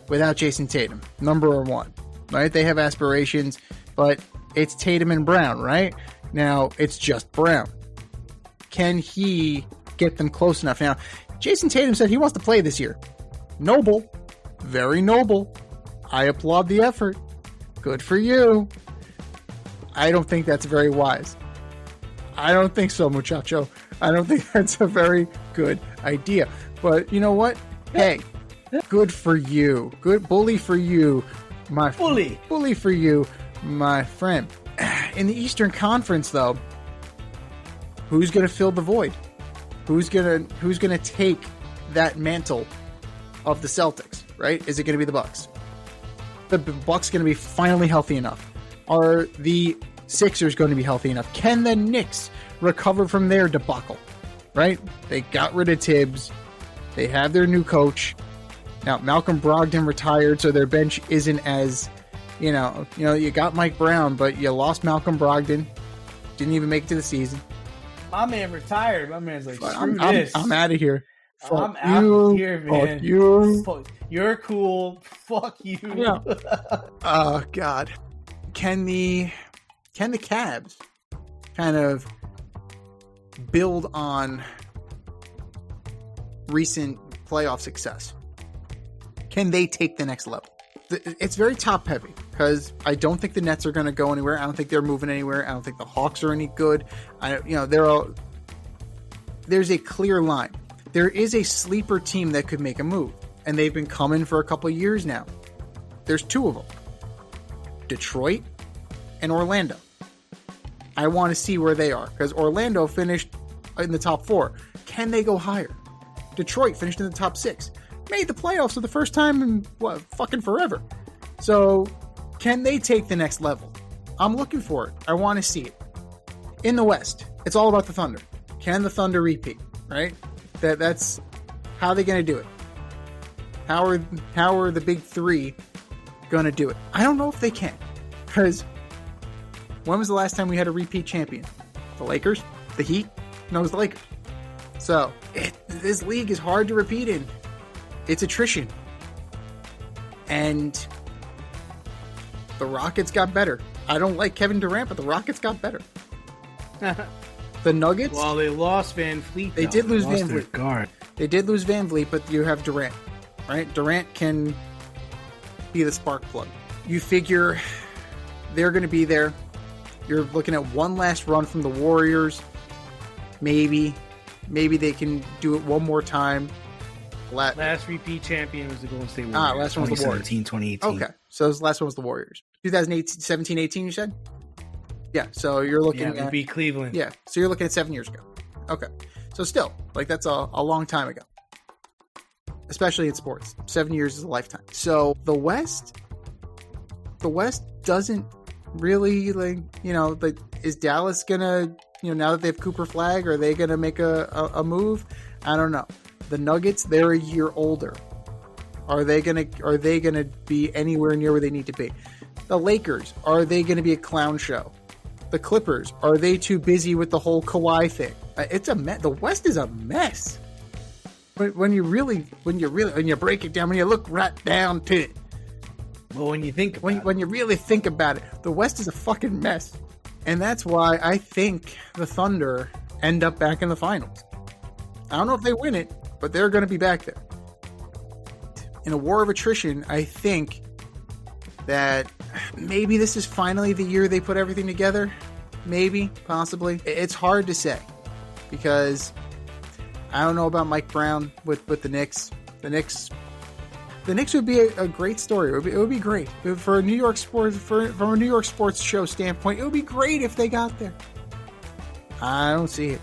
without Jason Tatum? Number one, right? They have aspirations, but it's Tatum and Brown, right? Now it's just Brown. Can he get them close enough? Now, Jason Tatum said he wants to play this year. Noble. Very noble. I applaud the effort. Good for you. I don't think that's very wise. I don't think so, muchacho. I don't think that's a very good idea. But you know what? Hey, good for you. Good bully for you, my Bully. Bully for you, my friend. In the Eastern Conference, though, who's going to fill the void? Who's gonna take that mantle of the Celtics? Right? Is it going to be the Bucks? The Bucks going to be finally healthy enough? Are the Sixers going to be healthy enough? Can the Knicks recover from their debacle? Right? They got rid of Tibbs. They have their new coach. Now, Malcolm Brogdon retired, so their bench isn't as, you got Mike Brown, but you lost Malcolm Brogdon. Didn't even make it to the season. My man retired. My man's like, screw this. I'm out of here. I'm out of here, man. Fuck you. You're cool. Fuck you. Yeah. Oh, God. Can the Cavs kind of build on recent playoff success? Can they take the next level? It's very top heavy because I don't think the Nets are going to go anywhere. I don't think they're moving anywhere. I don't think the Hawks are any good. There's a clear line. There is a sleeper team that could make a move, and they've been coming for a couple of years now. There's two of them, Detroit and Orlando. I want to see where they are because Orlando finished in the top 4. Can they go higher? Detroit finished in the top 6. Made the playoffs for the first time in fucking forever. So, can they take the next level? I'm looking for it. I want to see it. In the West, it's all about the Thunder. Can the Thunder repeat? Right? That's how are they going to do it? How are the big three going to do it? I don't know if they can. Because when was the last time we had a repeat champion? The Lakers? The Heat? No, it was the Lakers. So, this league is hard to repeat in. It's attrition. And the Rockets got better. I don't like Kevin Durant, but the Rockets got better. The Nuggets? Well, they lost Van Fleet. They did lose Van Vliet. Vliet. They did lose Van Vliet, but you have Durant, right? Durant can be the spark plug. You figure they're going to be there. You're looking at one last run from the Warriors. Maybe they can do it one more time. Last repeat champion was the Golden State Warriors. Last one was the Warriors. 2018. Okay, so the last one was the Warriors. 2017-18, you said? Yeah, so you're looking at... beat Cleveland. Yeah, so you're looking at 7 years ago. Okay, so still, that's a long time ago. Especially in sports. 7 years is a lifetime. So the West doesn't really, is Dallas gonna, now that they have Cooper Flag, are they gonna make a move? I don't know. The Nuggets, they're a year older. Are they gonna be anywhere near where they need to be? The Lakers, are they gonna be a clown show? The Clippers, are they too busy with the whole Kawhi thing? It's a mess. The West is a mess. When you break it down, when you look right down to it. Well, when you think when you really think about it, the West is a fucking mess. And that's why I think the Thunder end up back in the finals. I don't know if they win it, but they're going to be back there. in a war of attrition, I think that maybe this is finally the year they put everything together. Maybe, possibly. It's hard to say because I don't know about Mike Brown with the Knicks. The Knicks would be a great story. It would be great for a New York sports from a New York sports show standpoint. It would be great if they got there. I don't see it,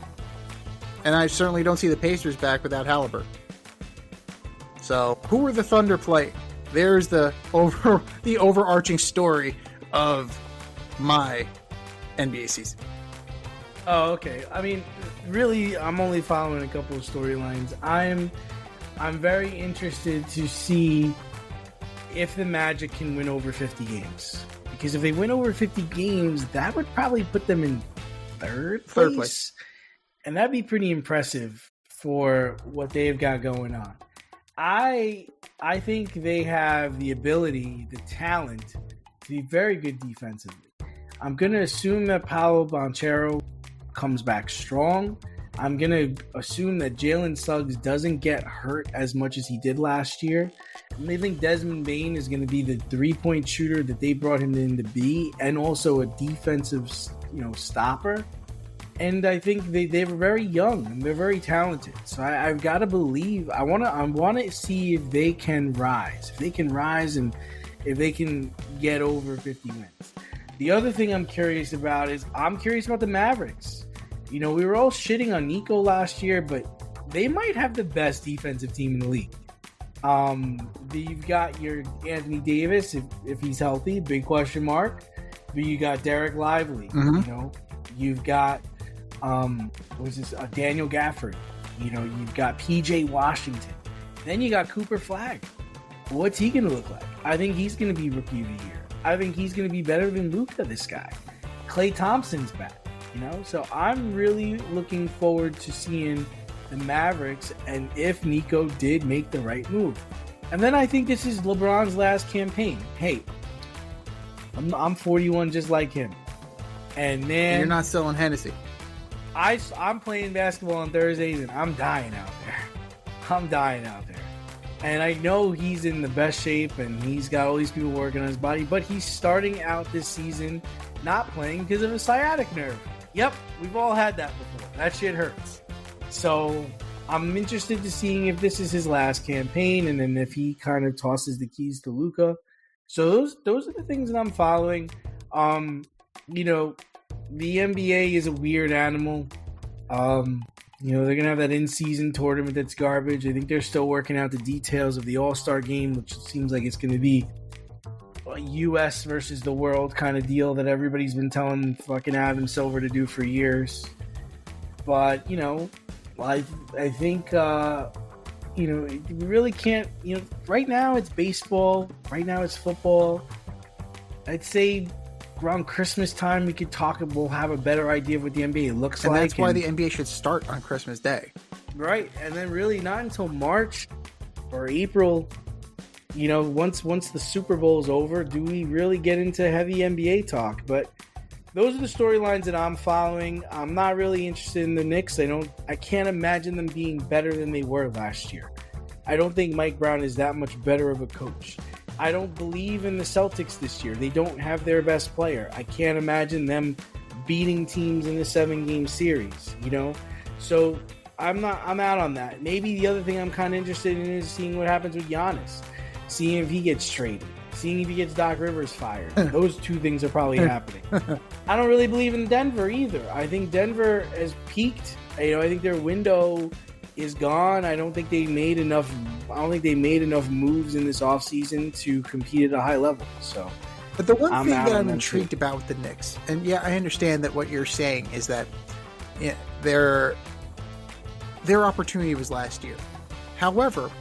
and I certainly don't see the Pacers back without Halliburton. So, who are the Thunder playing? There's the overarching story of my NBA season. Oh, okay. I mean, really, I'm only following a couple of storylines. I'm very interested to see if the Magic can win over 50 games. Because if they win over 50 games, that would probably put them in third place. And that'd be pretty impressive for what they've got going on. I think they have the ability, the talent to be very good defensively. I'm going to assume that Paolo Banchero comes back strong. I'm going to assume that Jalen Suggs doesn't get hurt as much as he did last year. And I think Desmond Bane is going to be the three-point shooter that they brought him in to be, and also a defensive, stopper. And I think they were very young and they're very talented. So I've got to believe. I want to see if they can rise. If they can rise and if they can get over 50 wins. The other thing I'm curious about is I'm curious about the Mavericks. We were all shitting on Nico last year, but they might have the best defensive team in the league. You've got your Anthony Davis, if he's healthy, big question mark. But you got Derek Lively. Mm-hmm. You've got Daniel Gafford. You've got PJ Washington. Then you got Cooper Flagg. What's he going to look like? I think he's going to be Rookie of the Year. I think he's going to be better than Luka, this guy. Klay Thompson's back. So I'm really looking forward to seeing the Mavericks and if Nico did make the right move. And then I think this is LeBron's last campaign. Hey, I'm 41 just like him. And man, and you're not selling Hennessy. I'm playing basketball on Thursdays and I'm dying out there. And I know he's in the best shape and he's got all these people working on his body, but he's starting out this season not playing because of a sciatic nerve. Yep, we've all had that before. That shit hurts. So I'm interested to seeing if this is his last campaign and then if he kind of tosses the keys to Luka. So those are the things that I'm following. The NBA is a weird animal. They're going to have that in-season tournament that's garbage. I think they're still working out the details of the All-Star game, which seems like it's going to be a U.S. versus the world kind of deal that everybody's been telling fucking Adam Silver to do for years. But, I think, we really can't, right now it's baseball. Right now it's football. I'd say around Christmas time, we'll have a better idea of what the NBA looks like. And that's why the NBA should start on Christmas Day. Right. And then really not until March or April, once the Super Bowl is over, do we really get into heavy NBA talk. But those are the storylines that I'm following. I'm not really interested in the Knicks. I can't imagine them being better than they were last year. I don't think Mike Brown is that much better of a coach. I don't believe in the Celtics this year. They don't have their best player. I can't imagine them beating teams in the 7-game series, So I'm out on that. Maybe the other thing I'm kind of interested in is seeing what happens with Giannis. Seeing if he gets traded. Seeing if he gets Doc Rivers fired. Those two things are probably happening. I don't really believe in Denver either. I think Denver has peaked. I think their window is gone. I don't think they made enough moves in this offseason to compete at a high level. So, but the one thing that I'm intrigued about with the Knicks, and yeah, I understand that what you're saying is that their opportunity was last year. However,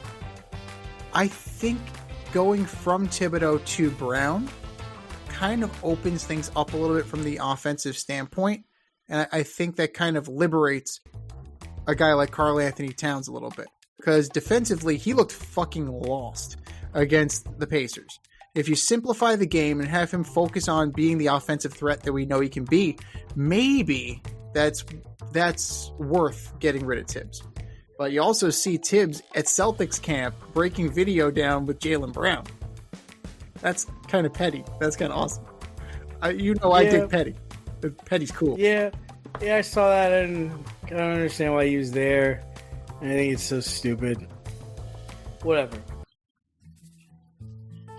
I think going from Thibodeau to Brown kind of opens things up a little bit from the offensive standpoint, and I think that kind of liberates a guy like Karl Anthony Towns a little bit, because defensively he looked fucking lost against the Pacers. If you simplify the game and have him focus on being the offensive threat that we know he can be, maybe that's worth getting rid of Tibbs. But you also see Tibbs at Celtics camp breaking video down with Jaylen Brown. That's kind of petty. That's kind of awesome. I dig Petty. Petty's cool. Yeah, I saw that and I don't understand why he was there. I think it's so stupid. Whatever.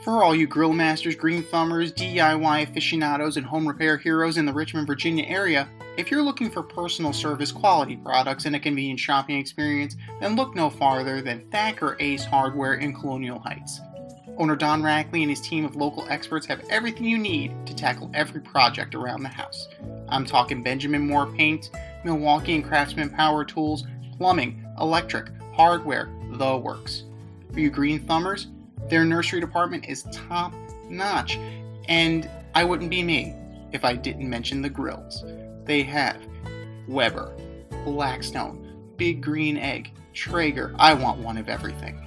For all you grill masters, green thumbers, DIY aficionados, and home repair heroes in the Richmond, Virginia area, if you're looking for personal service quality products and a convenient shopping experience, then look no farther than Thacker Ace Hardware in Colonial Heights. Owner Don Rackley and his team of local experts have everything you need to tackle every project around the house. I'm talking Benjamin Moore paint, Milwaukee and Craftsman power tools, plumbing, electric, hardware, the works. For you green thumbers, their nursery department is top notch, and I wouldn't be me if I didn't mention the grills. They have Weber, Blackstone, Big Green Egg, Traeger. I want one of everything.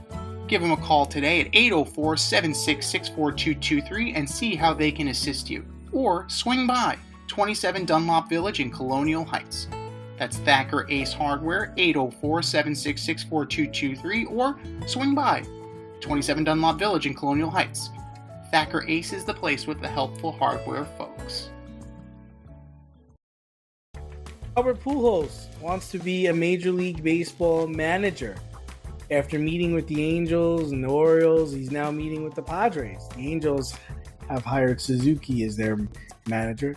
Give them a call today at 804-766-4223 and see how they can assist you. Or swing by 27 Dunlop Village in Colonial Heights. That's Thacker Ace Hardware, 804-766-4223, or swing by 27 Dunlop Village in Colonial Heights. Thacker Ace is the place with the helpful hardware folks. Albert Pujols wants to be a Major League Baseball manager. After meeting with the Angels and the Orioles, he's now meeting with the Padres. The Angels have hired Suzuki as their manager.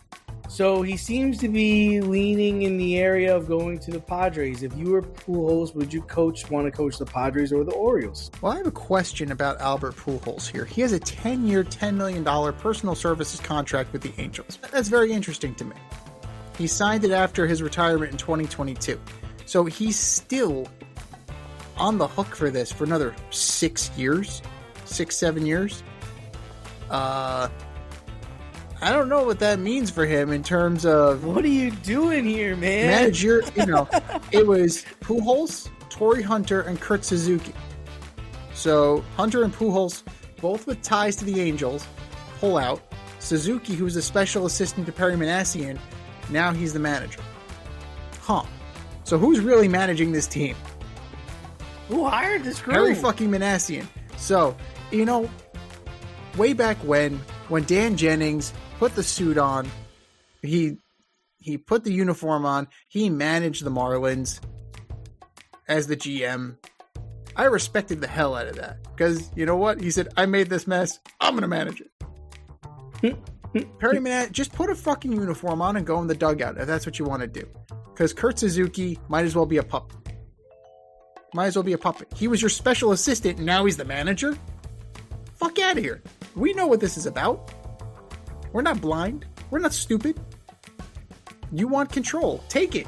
So he seems to be leaning in the area of going to the Padres. If you were Pujols, would you want to coach the Padres or the Orioles? Well, I have a question about Albert Pujols here. He has a 10-year, $10 million personal services contract with the Angels. That's very interesting to me. He signed it after his retirement in 2022. So he's still on the hook for this for another 7 years. I don't know what that means for him in terms of what are you doing here, man? Manager, it was Pujols, Torrey Hunter, and Kurt Suzuki. So Hunter and Pujols, both with ties to the Angels, pull out. Suzuki, who was a special assistant to Perry Manassian, now he's the manager. So who's really managing this team? Who hired this crew? Perry fucking Manassian. So, way back when Dan Jennings put the suit on, he put the uniform on, he managed the Marlins as the GM. I respected the hell out of that. Because, you know what? He said, I made this mess, I'm going to manage it. Perry Manassian, just put a fucking uniform on and go in the dugout if that's what you want to do. Because Kurt Suzuki might as well be a puppet. He was your special assistant, and now he's the manager? Fuck out of here. We know what this is about. We're not blind. We're not stupid. You want control. Take it.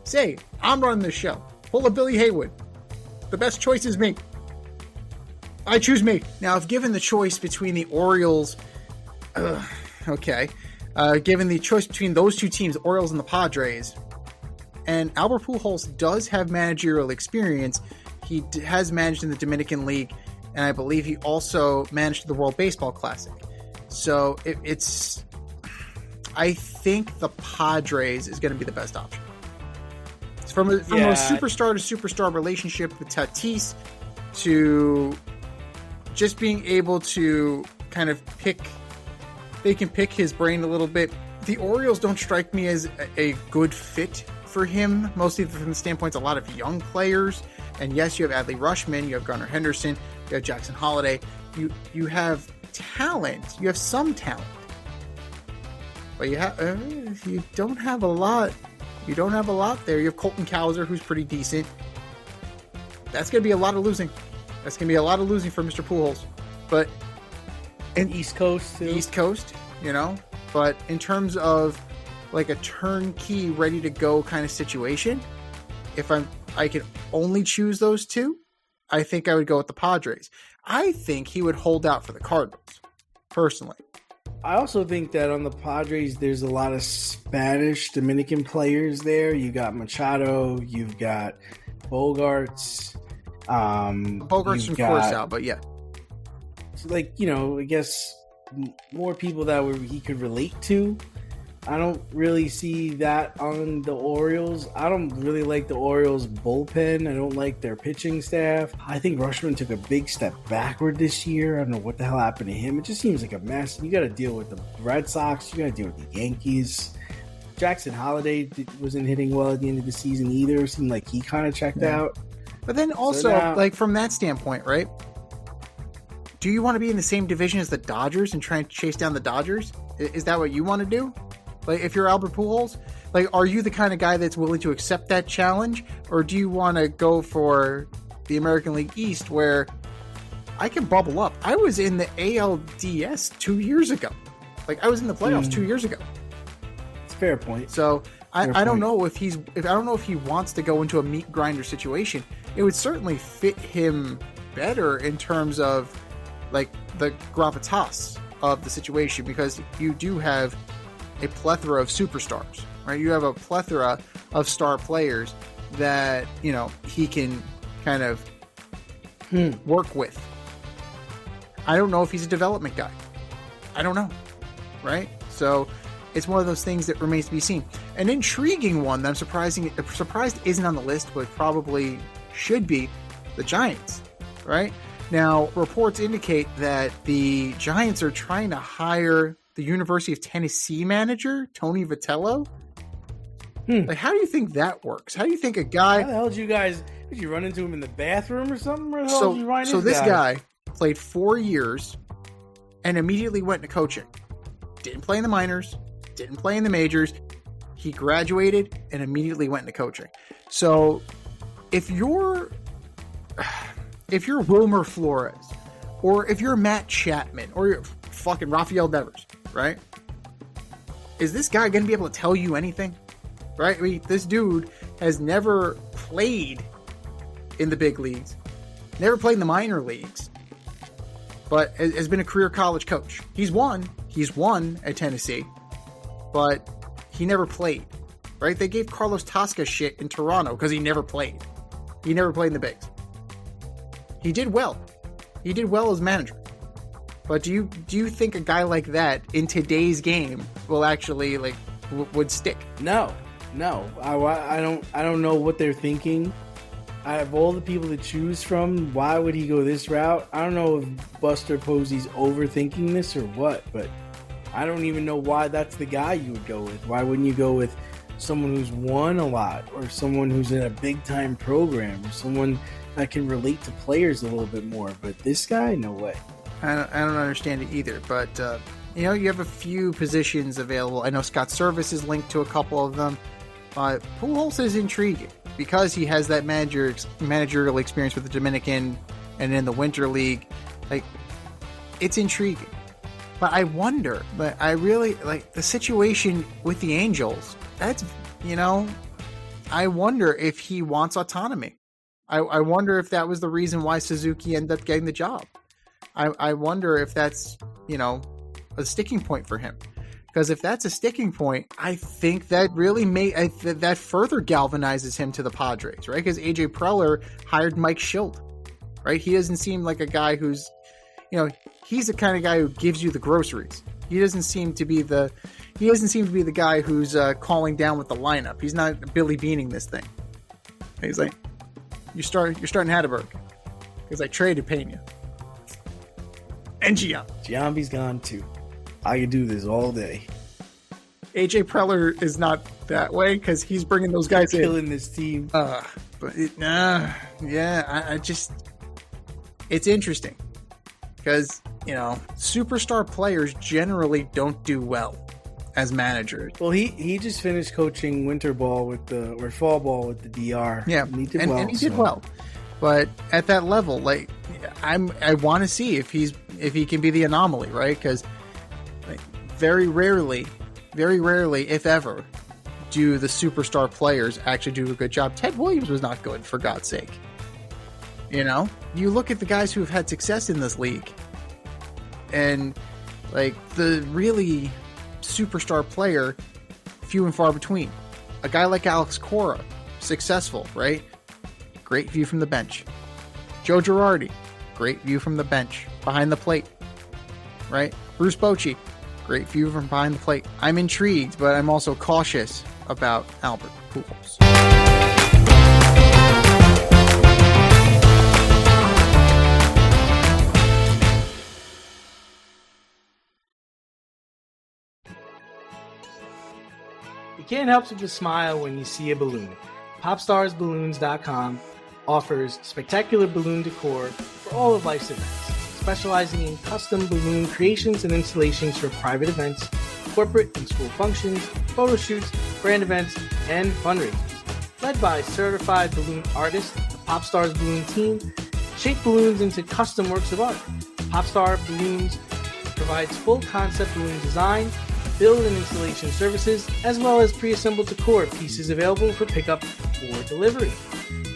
Say, I'm running this show. Pull a Billy Haywood. The best choice is me. I choose me. Now, if given the choice between the Orioles... given the choice between those two teams, Orioles and the Padres... And Albert Pujols does have managerial experience. He has managed in the Dominican League, and I believe he also managed the World Baseball Classic. So I think the Padres is going to be the best option. It's from a superstar to superstar relationship with Tatis to just being able to kind of they can pick his brain a little bit. The Orioles don't strike me as a good fit for him, mostly from the standpoint of a lot of young players. And yes, you have Adley Rutschman, you have Gunnar Henderson, you have Jackson Holliday. You have talent. You have some talent. But you don't have a lot. You don't have a lot there. You have Colton Cowser, who's pretty decent. That's going to be a lot of losing. That's going to be a lot of losing for Mr. Pujols. But East Coast, too. East Coast, But in terms of like a turnkey, ready to go kind of situation, if I could only choose those two, I think I would go with the Padres. I think he would hold out for the Cardinals, personally. I also think that on the Padres, there's a lot of Spanish Dominican players there. You got Machado, you've got Bogarts. Bogarts from Coruscant, but yeah. I guess more people that he could relate to. I don't really see that on the Orioles. I don't really like the Orioles bullpen. I don't like their pitching staff. I think Rushman took a big step backward this year. I don't know what the hell happened to him. It just seems like a mess. You got to deal with the Red Sox. You got to deal with the Yankees. Jackson Holliday wasn't hitting well at the end of the season either. It seemed like he kind of checked out. But then also, like from that standpoint, right? Do you want to be in the same division as the Dodgers and try and chase down the Dodgers? Is that what you want to do? Like, if you're Albert Pujols, like, are you the kind of guy that's willing to accept that challenge? Or do you want to go for the American League East where I can bubble up? I was in the ALDS 2 years ago. Like, I was in the playoffs 2 years ago. It's a fair point. So I don't know if I don't know if he wants to go into a meat grinder situation. It would certainly fit him better in terms of like the gravitas of the situation, because you do have a plethora of superstars, right? You have a plethora of star players that, you know, he can kind of work with. I don't know if he's a development guy. I don't know, right? So it's one of those things that remains to be seen. An intriguing one that I'm surprised isn't on the list, but probably should be, the Giants, right? Now, reports indicate that the Giants are trying to hire the University of Tennessee manager, Tony Vitello. Like, how do you think that works? How do you think a guy... How the hell did you run into him in the bathroom or something? Where the hell did you run so into this guy played 4 years and immediately went into coaching. Didn't play in the minors, didn't play in the majors. He graduated and immediately went into coaching. So if you're Wilmer Flores, or if you're Matt Chapman, or you're fucking Rafael Devers, right? Is this guy going to be able to tell you anything? Right? I mean, this dude has never played in the big leagues, never played in the minor leagues, but has been a career college coach. He's won at Tennessee, but he never played, right? They gave Carlos Tosca shit in Toronto because he never played. He never played in the bigs. He did well. He did well as manager. But do you think a guy like that in today's game will actually would stick? No. I don't know what they're thinking. Out of all the people to choose from, why would he go this route? I don't know if Buster Posey's overthinking this or what, but I don't even know why that's the guy you would go with. Why wouldn't you go with someone who's won a lot, or someone who's in a big time program, or someone that can relate to players a little bit more? But this guy, no way. I don't understand it either, but you have a few positions available. I know Scott Service is linked to a couple of them. Pujols is intriguing because he has that managerial experience with the Dominican and in the Winter League. Like, it's intriguing. But I wonder, I really like the situation with the Angels. That's, I wonder if he wants autonomy. I wonder if that was the reason why Suzuki ended up getting the job. I wonder if that's, a sticking point for him. Because if that's a sticking point, I think that really that further galvanizes him to the Padres, right? Because AJ Preller hired Mike Schilt, right? He doesn't seem like a guy who's, he's the kind of guy who gives you the groceries. He doesn't seem to be the guy who's calling down with the lineup. He's not Billy Beaning this thing. He's like, you're starting Hatterberg. Because I traded Pena. And Giambi's gone too. I could do this all day. AJ Preller is not that way because he's bringing those guys killing this team. It's interesting because superstar players generally don't do well as managers. Well, he just finished coaching fall ball with the DR. Yeah, and he did well. But at that level, I want to see if he can be the anomaly, right? Because very rarely, if ever, do the superstar players actually do a good job. Ted Williams was not good, for God's sake. You look at the guys who have had success in this league, and the really superstar player, few and far between. A guy like Alex Cora, successful, right? Great view from the bench. Joe Girardi, great view from the bench, behind the plate, right? Bruce Bochy, Great view from behind the plate. I'm intrigued, but I'm also cautious about Albert Pujols. You can't help but smile when you see a balloon. PopstarsBalloons.com offers spectacular balloon decor for all of life's events, specializing in custom balloon creations and installations for private events, corporate and school functions, photo shoots, brand events, and fundraisers. Led by certified balloon artists, the Popstars Balloon team shape balloons into custom works of art. Popstar Balloons provides full concept balloon design, build and installation services, as well as pre-assembled decor pieces available for pickup or delivery.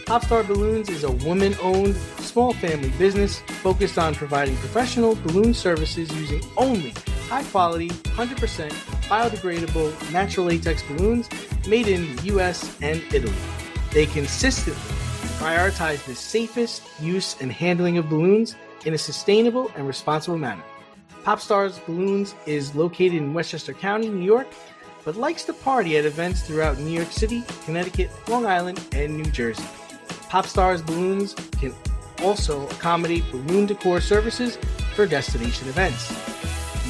Popstar Balloons is a woman-owned, small family business focused on providing professional balloon services using only high-quality, 100% biodegradable natural latex balloons made in the US and Italy. They consistently prioritize the safest use and handling of balloons in a sustainable and responsible manner. Popstars Balloons is located in Westchester County, New York, but likes to party at events throughout New York City, Connecticut, Long Island, and New Jersey. Popstars Balloons can also accommodate balloon decor services for destination events.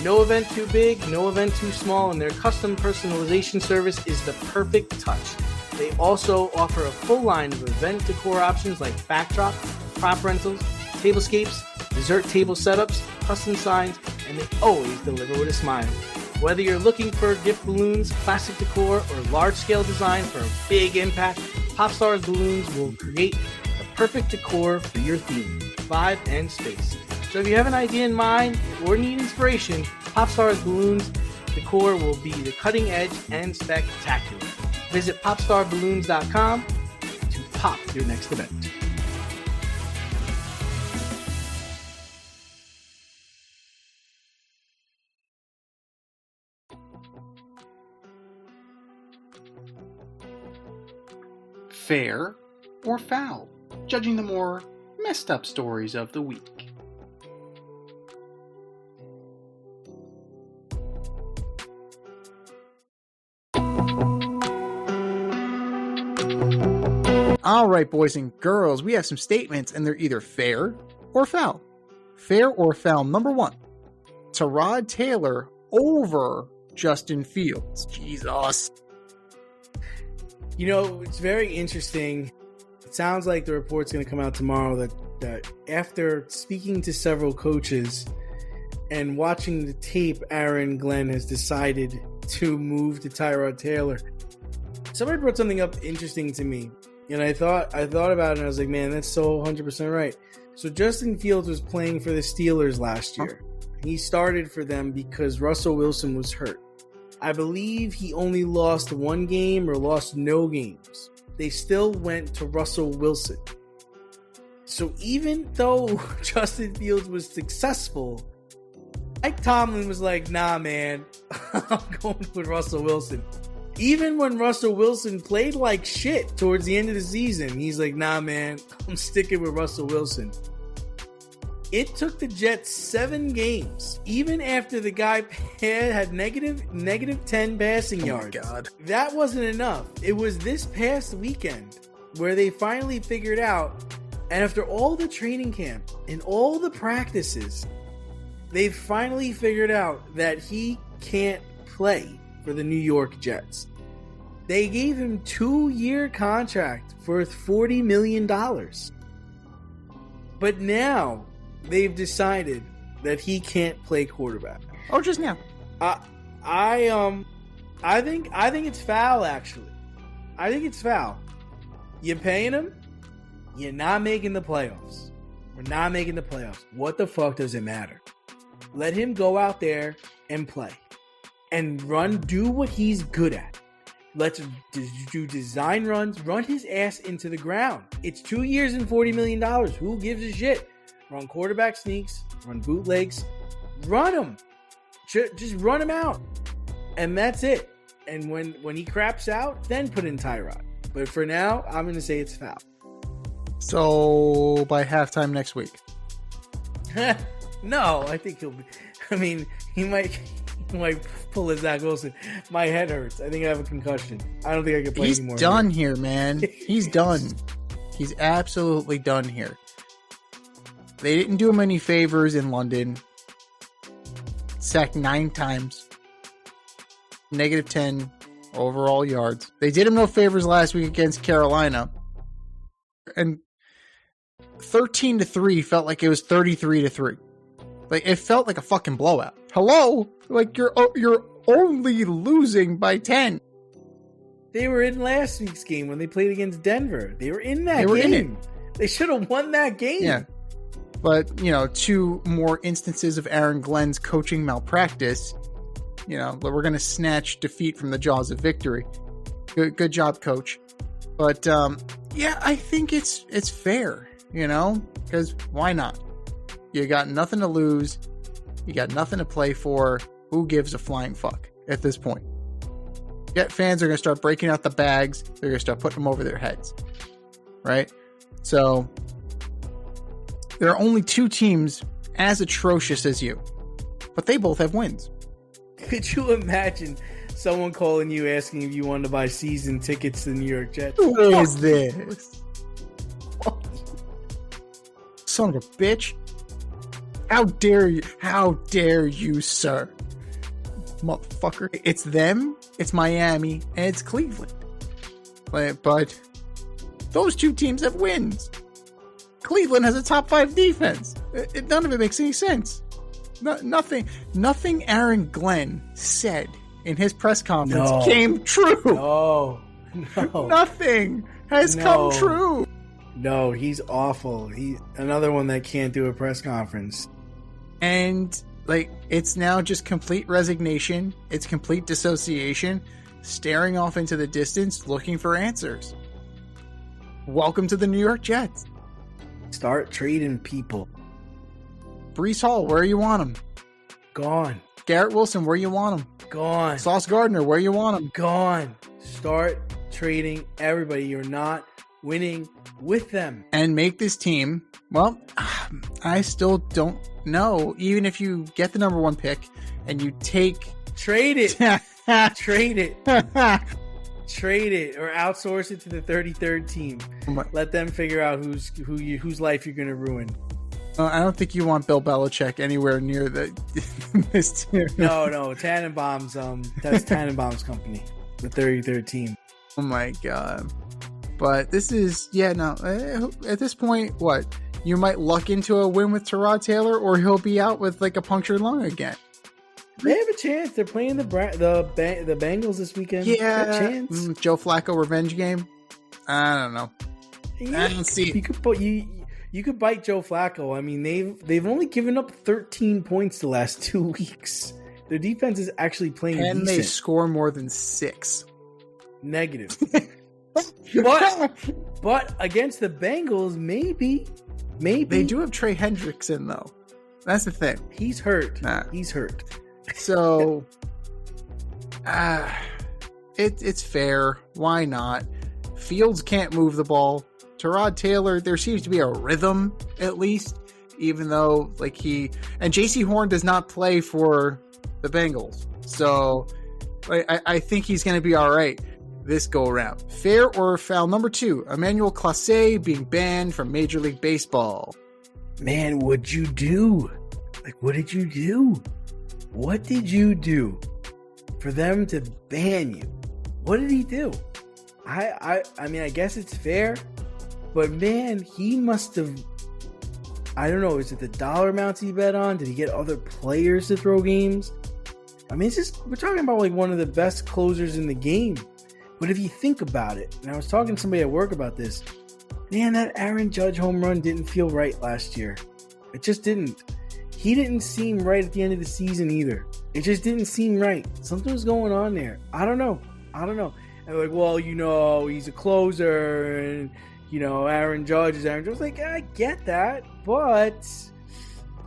No event too big, no event too small, and their custom personalization service is the perfect touch. They also offer a full line of event decor options like backdrop, prop rentals, tablescapes, dessert table setups, custom signs, and they always deliver with a smile. Whether you're looking for gift balloons, classic decor, or large-scale design for a big impact, Popstars Balloons will create the perfect decor for your theme, vibe, and space. So if you have an idea in mind or need inspiration, Popstars Balloons decor will be the cutting edge and spectacular. Visit popstarballoons.com to pop your next event. Fair or foul, judging the more messed up stories of the week. All right, boys and girls, we have some statements, and they're either fair or foul. Fair or foul. Number one, Tyrod Taylor over Justin Fields. Jesus. You know, it's very interesting. It sounds like the report's going to come out tomorrow that after speaking to several coaches and watching the tape, Aaron Glenn has decided to move to Tyrod Taylor. Somebody brought something up interesting to me, and I thought about it, and I was like, man, that's so 100% right. So Justin Fields was playing for the Steelers last year. He started for them because Russell Wilson was hurt. I believe he only lost one game or lost no games. They still went to Russell Wilson. So even though Justin Fields was successful, Mike Tomlin was like, nah, man, I'm going with Russell Wilson. Even when Russell Wilson played like shit towards the end of the season, he's like, nah, man, I'm sticking with Russell Wilson. It took the Jets 7 games, even after the guy had negative 10 passing yards. Oh, God. That wasn't enough. It was this past weekend where they finally figured out, and after all the training camp and all the practices, they finally figured out that he can't play for the New York Jets. They gave him 2-year contract for $40 million. But now they've decided that he can't play quarterback. Oh, just now. I think it's foul, actually. I think it's foul. You're paying him, you're not making the playoffs. We're not making the playoffs. What the fuck does it matter? Let him go out there and play. And do what he's good at. Let's do design runs, run his ass into the ground. It's 2 years and $40 million. Who gives a shit? Run quarterback sneaks, run bootlegs, run him. Just run him out. And that's it. And when he craps out, then put in Tyrod. But for now, I'm going to say it's foul. So by halftime next week. No, I think he'll be. I mean, he might might pull a Zach Wilson. My head hurts. I think I have a concussion. I don't think I can play anymore. He's done here, man. He's done. He's absolutely done here. They didn't do him any favors in London. Sacked 9 times. -10 overall yards. They did him no favors last week against Carolina. And 13-3 felt like it was 33-3. Like, it felt like a fucking blowout. Hello? Like, you're only losing by 10. They were in last week's game when they played against Denver. They were in that game. They should have won that game. Yeah. But, 2 more instances of Aaron Glenn's coaching malpractice. We're going to snatch defeat from the jaws of victory. Good job, coach. But, I think it's fair, because why not? You got nothing to lose. You got nothing to play for. Who gives a flying fuck at this point? Jet fans are going to start breaking out the bags. They're going to start putting them over their heads. Right? So, there are only 2 teams as atrocious as you. But they both have wins. Could you imagine someone calling you asking if you wanted to buy season tickets to the New York Jets? Who is this? Son of a bitch. How dare you? How dare you, sir? Motherfucker. It's them, it's Miami, and it's Cleveland. But those 2 teams have wins. Cleveland has a top 5 defense. None of it makes any sense. Nothing Aaron Glenn said in his press conference came true. No. Nothing has come true. No, he's awful. He's another one that can't do a press conference. And, it's now just complete resignation. It's complete dissociation, staring off into the distance, looking for answers. Welcome to the New York Jets. Start trading people. Breece Hall, where you want him? Gone. Garrett Wilson, where you want him? Gone. Sauce Gardner, where you want him? Gone. Start trading everybody. You're not winning with them. And make this team, well, I still don't know. Even if you get the number 1 pick and you take... Trade it. Trade it. Trade it or outsource it to the 33rd team. Let them figure out whose life you're going to ruin. I don't think you want Bill Belichick anywhere near this team. No, Tannenbaum's that's Tannenbaum's company, the 33rd team. Oh my god! But this is at this point, what you might luck into a win with Tyrod Taylor, or he'll be out with a punctured lung again. They have a chance. They're playing the Bengals this weekend. Yeah, a chance. Joe Flacco revenge game. I don't know. Yeah, I don't see it. You could bite Joe Flacco. I mean, they've only given up 13 points the last 2 weeks. Their defense is actually playing decent. And they score more than 6. Negative. but against the Bengals, maybe they do have Trey Hendrickson though. That's the thing. He's hurt. He's hurt. So, it's fair. Why not? Fields can't move the ball. Tyrod Taylor, there seems to be a rhythm, at least, even though, and J.C. Horn does not play for the Bengals. So, I think he's going to be all right this go-around. Fair or foul? Number 2, Emmanuel Clase being banned from Major League Baseball. Man, what'd you do? What did you do? What did you do for them to ban you? What did he do? I mean, I guess it's fair. But man, he must have, I don't know, is it the dollar amounts he bet on? Did he get other players to throw games? I mean, we're talking about one of the best closers in the game. But if you think about it, and I was talking to somebody at work about this, man, that Aaron Judge home run didn't feel right last year. It just didn't. He didn't seem right at the end of the season either. It just didn't seem right. Something was going on there. I don't know. And he's a closer and... Aaron Judge is Aaron Judge. I get that, but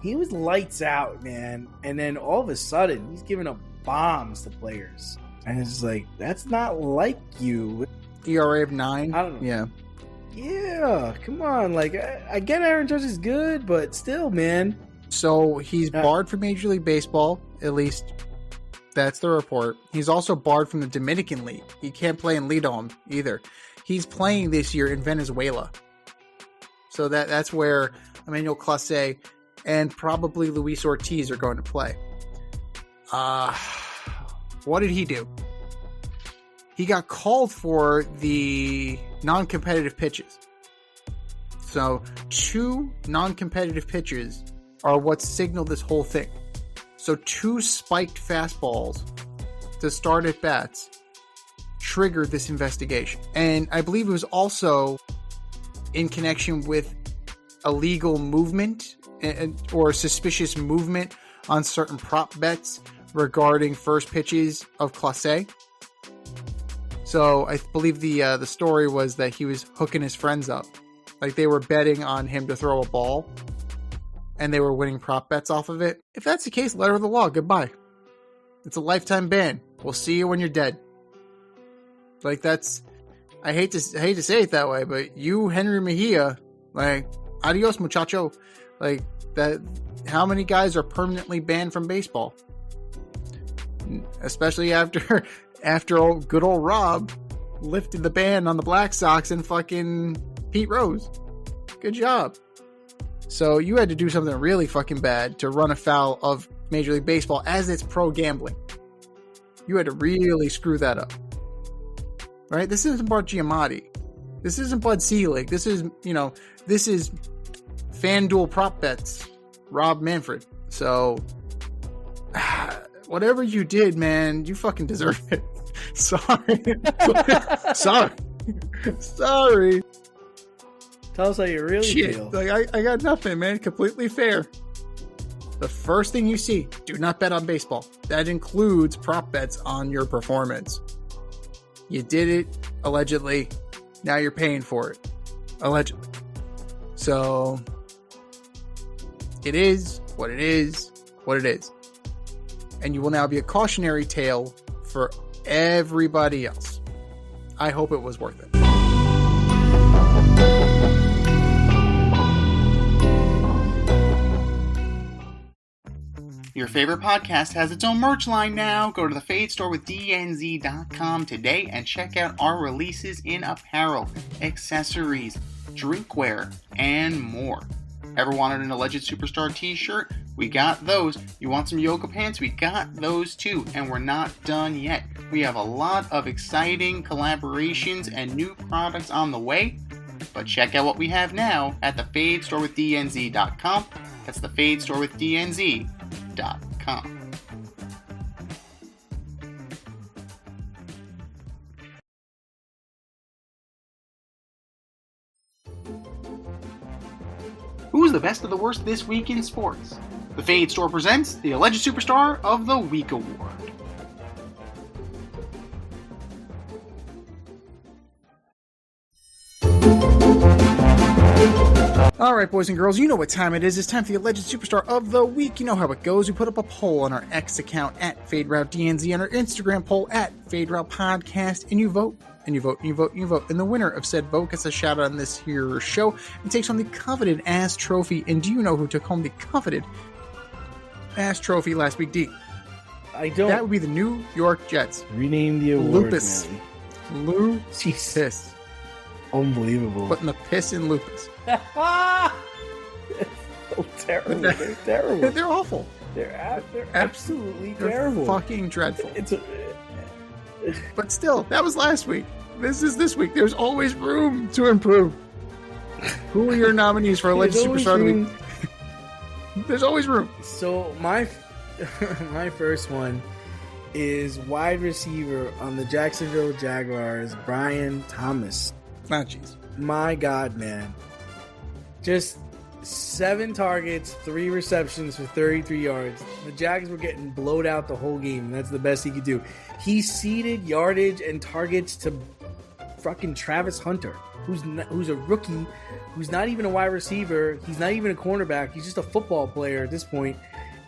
he was lights out, man. And then all of a sudden, he's giving up bombs to players. And it's that's not like you. ERA of 9? I don't know. Yeah. Yeah, come on. I get Aaron Judge is good, but still, man. So he's barred from Major League Baseball, at least That's the report. He's also barred from the Dominican League. He can't play in Lidom either. He's playing this year in Venezuela. So that's where Emmanuel Clase and probably Luis Ortiz are going to play. What did he do? He got called for the non-competitive pitches. So 2 non-competitive pitches are what signaled this whole thing. So 2 spiked fastballs to start at bats triggered this investigation. And I believe it was also in connection with illegal movement or suspicious movement on certain prop bets regarding first pitches of Clase. So I believe the story was that he was hooking his friends up. Like they were betting on him to throw a ball and they were winning prop bets off of it. If that's the case, letter of the law, goodbye. It's a lifetime ban. We'll see you when you're dead. Like that's, I hate to say it that way, but you, Henry Mejia, like, adios muchacho. Like that, how many guys are permanently banned from baseball? Especially after good old Rob lifted the ban on the Black Sox and fucking Pete Rose. Good job. So you had to do something really fucking bad to run afoul of Major League Baseball as it's pro gambling. You had to really screw that up. Right? This isn't Bart Giamatti. This isn't Bud Selig. This is FanDuel prop bets. Rob Manfred. So whatever you did, man, you fucking deserve it. Sorry. Sorry. Tell us how you really feel. Like I got nothing, man. Completely fair. The first thing you see, do not bet on baseball. That includes prop bets on your performance. You did it, allegedly. Now you're paying for it. Allegedly. So, it is what it is, what it is. And you will now be a cautionary tale for everybody else. I hope it was worth it. Your favorite podcast has its own merch line now. Go to the Fade Store with DNZ.com today and check out our releases in apparel, accessories, drinkware, and more. Ever wanted an Alleged Superstar t-shirt? We got those. You want some yoga pants? We got those too. And we're not done yet. We have a lot of exciting collaborations and new products on the way. But check out what we have now at the Fade Store with DNZ.com. That's the Fade Store with DNZ.com. Who's the best of the worst this week in sports? The Fade Store presents the Alleged Superstar of the Week Award. Alright, boys and girls, you know what time it is. It's time for the Alleged Superstar of the Week. You know how it goes. We put up a poll on our X account at FadeRouteDNZ, on our Instagram poll at FadeRoutePodcast, and you vote, and you vote, and you vote, and you vote. And the winner of said vote gets a shout out on this here show and takes home the coveted ass trophy. And do you know who took home the coveted ass trophy last week, D? I don't. That would be the New York Jets. Rename the award, Lupus. man. Lupus. Unbelievable. Putting the piss in Lupus. It's so terrible. They're terrible. They're awful. They're absolutely terrible. Fucking dreadful. But still, that was last week. This is this week. There's always room to improve. Who are your nominees for Alleged Superstar of the Week? There's always room. So my first one is wide receiver on the Jacksonville Jaguars, Brian Thomas. Ah, jeez. My God, man. Just 7 targets, 3 receptions for 33 yards. The Jags were getting blowed out the whole game. That's the best he could do. He ceded yardage and targets to fucking Travis Hunter, who's a rookie, who's not even a wide receiver. He's not even a cornerback. He's just a football player at this point.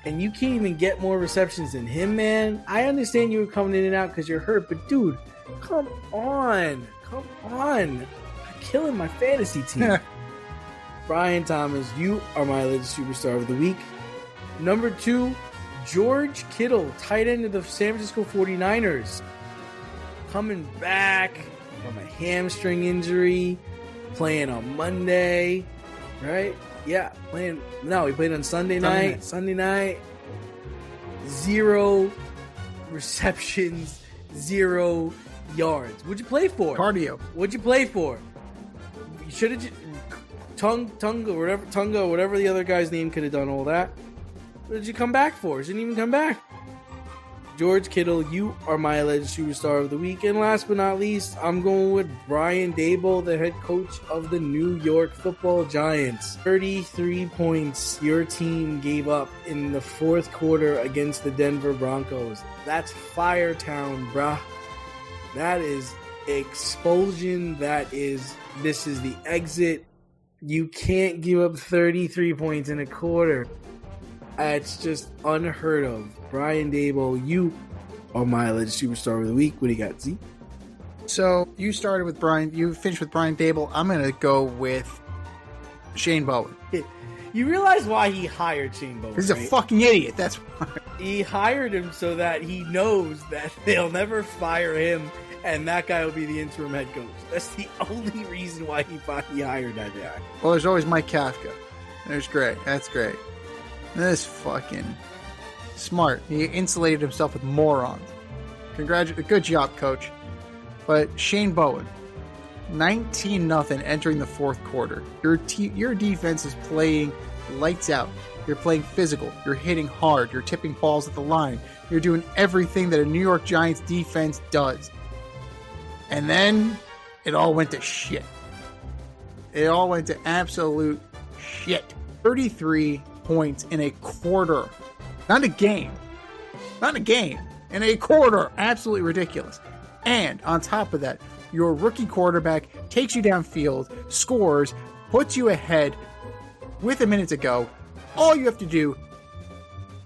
And you can't even get more receptions than him, man. I understand you were coming in and out because you're hurt, but dude, come on. Come on. I'm killing my fantasy team. Brian Thomas, you are my Alleged Superstar of the Week. Number 2, George Kittle, tight end of the San Francisco 49ers, coming back from a hamstring injury, playing on Monday, right? Yeah, he played on Sunday night. 0 receptions, 0 yards. What'd you play for? Cardio. What'd you play for? You should have Tunga, whatever the other guy's name could have done all that. What did you come back for? Didn't even come back. George Kittle, you are my alleged superstar of the week. And last but not least, I'm going with Brian Daboll, the head coach of the New York Football Giants. 33 points your team gave up in the fourth quarter against the Denver Broncos. That's Firetown, bruh. That is expulsion. This is the exit. You can't give up 33 points in a quarter. It's just unheard of. Brian Daboll, you are my alleged superstar of the week. What do you got, Z? So you started with Brian. You finished with Brian Daboll. I'm going to go with Shane Bowen. You realize why he hired Shane Bowen? He's a fucking idiot. That's why. He hired him so that he knows that they'll never fire him, and that guy will be the interim head coach. That's the only reason why he hired that guy. Well, there's always Mike Kafka. There's great. That's great. This fucking smart. He insulated himself with morons. Good job, coach. But Shane Bowen, 19-0 entering the fourth quarter. Your defense is playing lights out. You're playing physical. You're hitting hard. You're tipping balls at the line. You're doing everything that a New York Giants defense does. And then it all went to shit. It all went to absolute shit. 33 points in a quarter. Not a game. In a quarter. Absolutely ridiculous. And on top of that, your rookie quarterback takes you downfield, scores, puts you ahead with a minute to go. All you have to do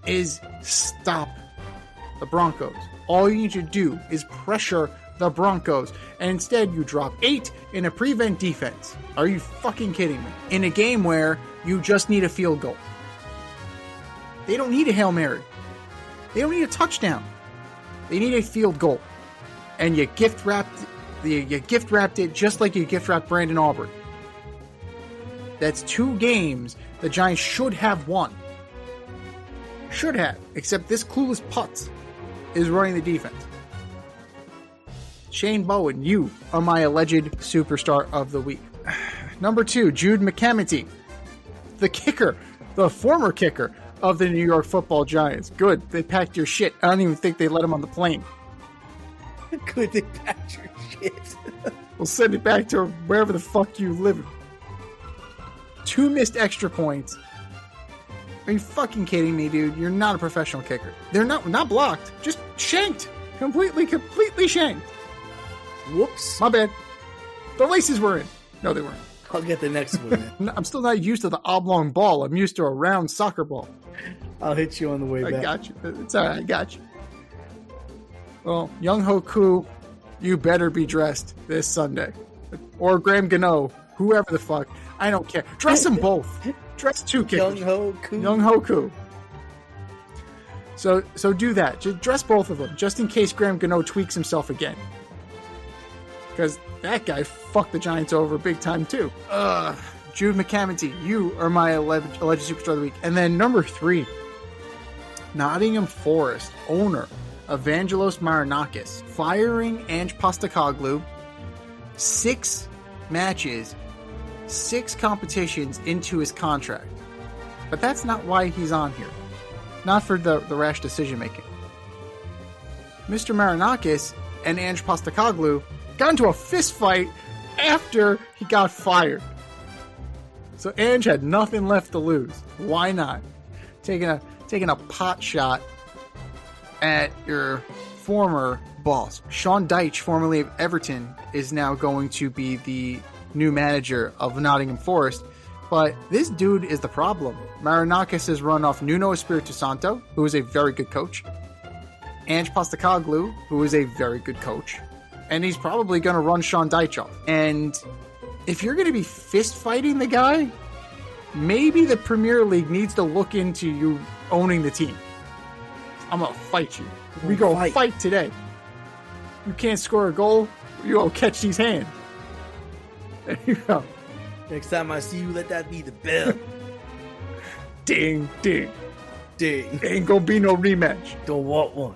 is stop the Broncos. All you need to do is pressure the Broncos. And instead, you drop 8 in a prevent defense. Are you fucking kidding me? In a game where you just need a field goal. They don't need a Hail Mary. They don't need a touchdown. They need a field goal. And you gift wrapped it just like you gift wrapped Brandon Aubrey. That's 2 games the Giants should have won. Should have. Except this clueless putz is running the defense. Shane Bowen, you are my alleged superstar of the week. Number 2, Jude McCammity, the kicker, the former kicker of the New York Football Giants. Good, they packed your shit. I don't even think they let him on the plane. Good, they packed your shit. We'll send it back to wherever the fuck you live. 2 missed extra points. Are you fucking kidding me, dude? You're not a professional kicker. They're not blocked, just shanked. Completely shanked. Whoops. My bad. The laces were in. No, they weren't. I'll get the next one, man. I'm still not used to the oblong ball. I'm used to a round soccer ball. I'll hit you on the way back. I got you. It's all right. I got you. Well, Young Hoku, you better be dressed this Sunday. Or Graham Gano, whoever the fuck. I don't care. Dress them both. Dress 2 kickers. Young Hoku. So do that. Just dress both of them, just in case Graham Gano tweaks himself again. Because that guy fucked the Giants over big time, too. Jude McCammity, you are my alleged superstar of the week. And then number 3, Nottingham Forest owner Evangelos Marinakis firing Ange Postecoglou 6 matches, 6 competitions into his contract. But that's not why he's on here. Not for the rash decision making. Mr. Marinakis and Ange Postecoglou got into a fist fight after he got fired. So Ange had nothing left to lose. Why not? Taking a pot shot at your former boss. Sean Dyche, formerly of Everton, is now going to be the new manager of Nottingham Forest. But this dude is the problem. Marinakis has run off Nuno Espirito Santo, who is a very good coach. Ange Postecoglou, who is a very good coach. And he's probably going to run Sean Dyche off. And if you're going to be fist fighting the guy, maybe the Premier League needs to look into you owning the team. I'm gonna fight you. We gonna fight today. You can't score a goal, you gonna catch these hands. There you go. Next time I see you, let that be the bell. Ding, ding. Ding. Ain't gonna be no rematch. Don't want one.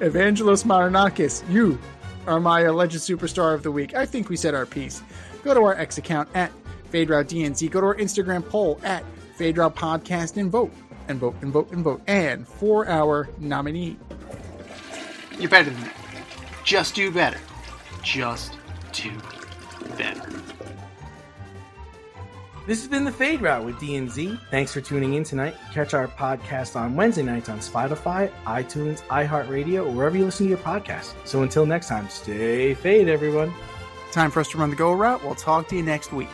Evangelos Marinakis, you are my alleged superstar of the week. I think we said our piece. Go to our X account at FadeRouteDNC. Go to our Instagram poll at FadeRoutePodcast and vote. And vote, and vote, and vote. And for our nominee. You're better than that. Just do better. Just do better. This has been the Fade Route with DNZ. Thanks for tuning in tonight. Catch our podcast on Wednesday nights on Spotify, iTunes, iHeartRadio, or wherever you listen to your podcasts. So until next time, stay fade, everyone. Time for us to run the go route. We'll talk to you next week.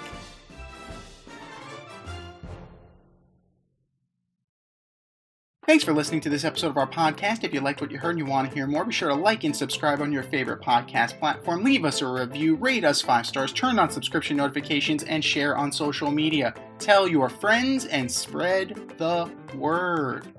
Thanks for listening to this episode of our podcast. If you liked what you heard and you want to hear more, be sure to like and subscribe on your favorite podcast platform. Leave us a review, rate us 5 stars, turn on subscription notifications, and share on social media. Tell your friends and spread the word.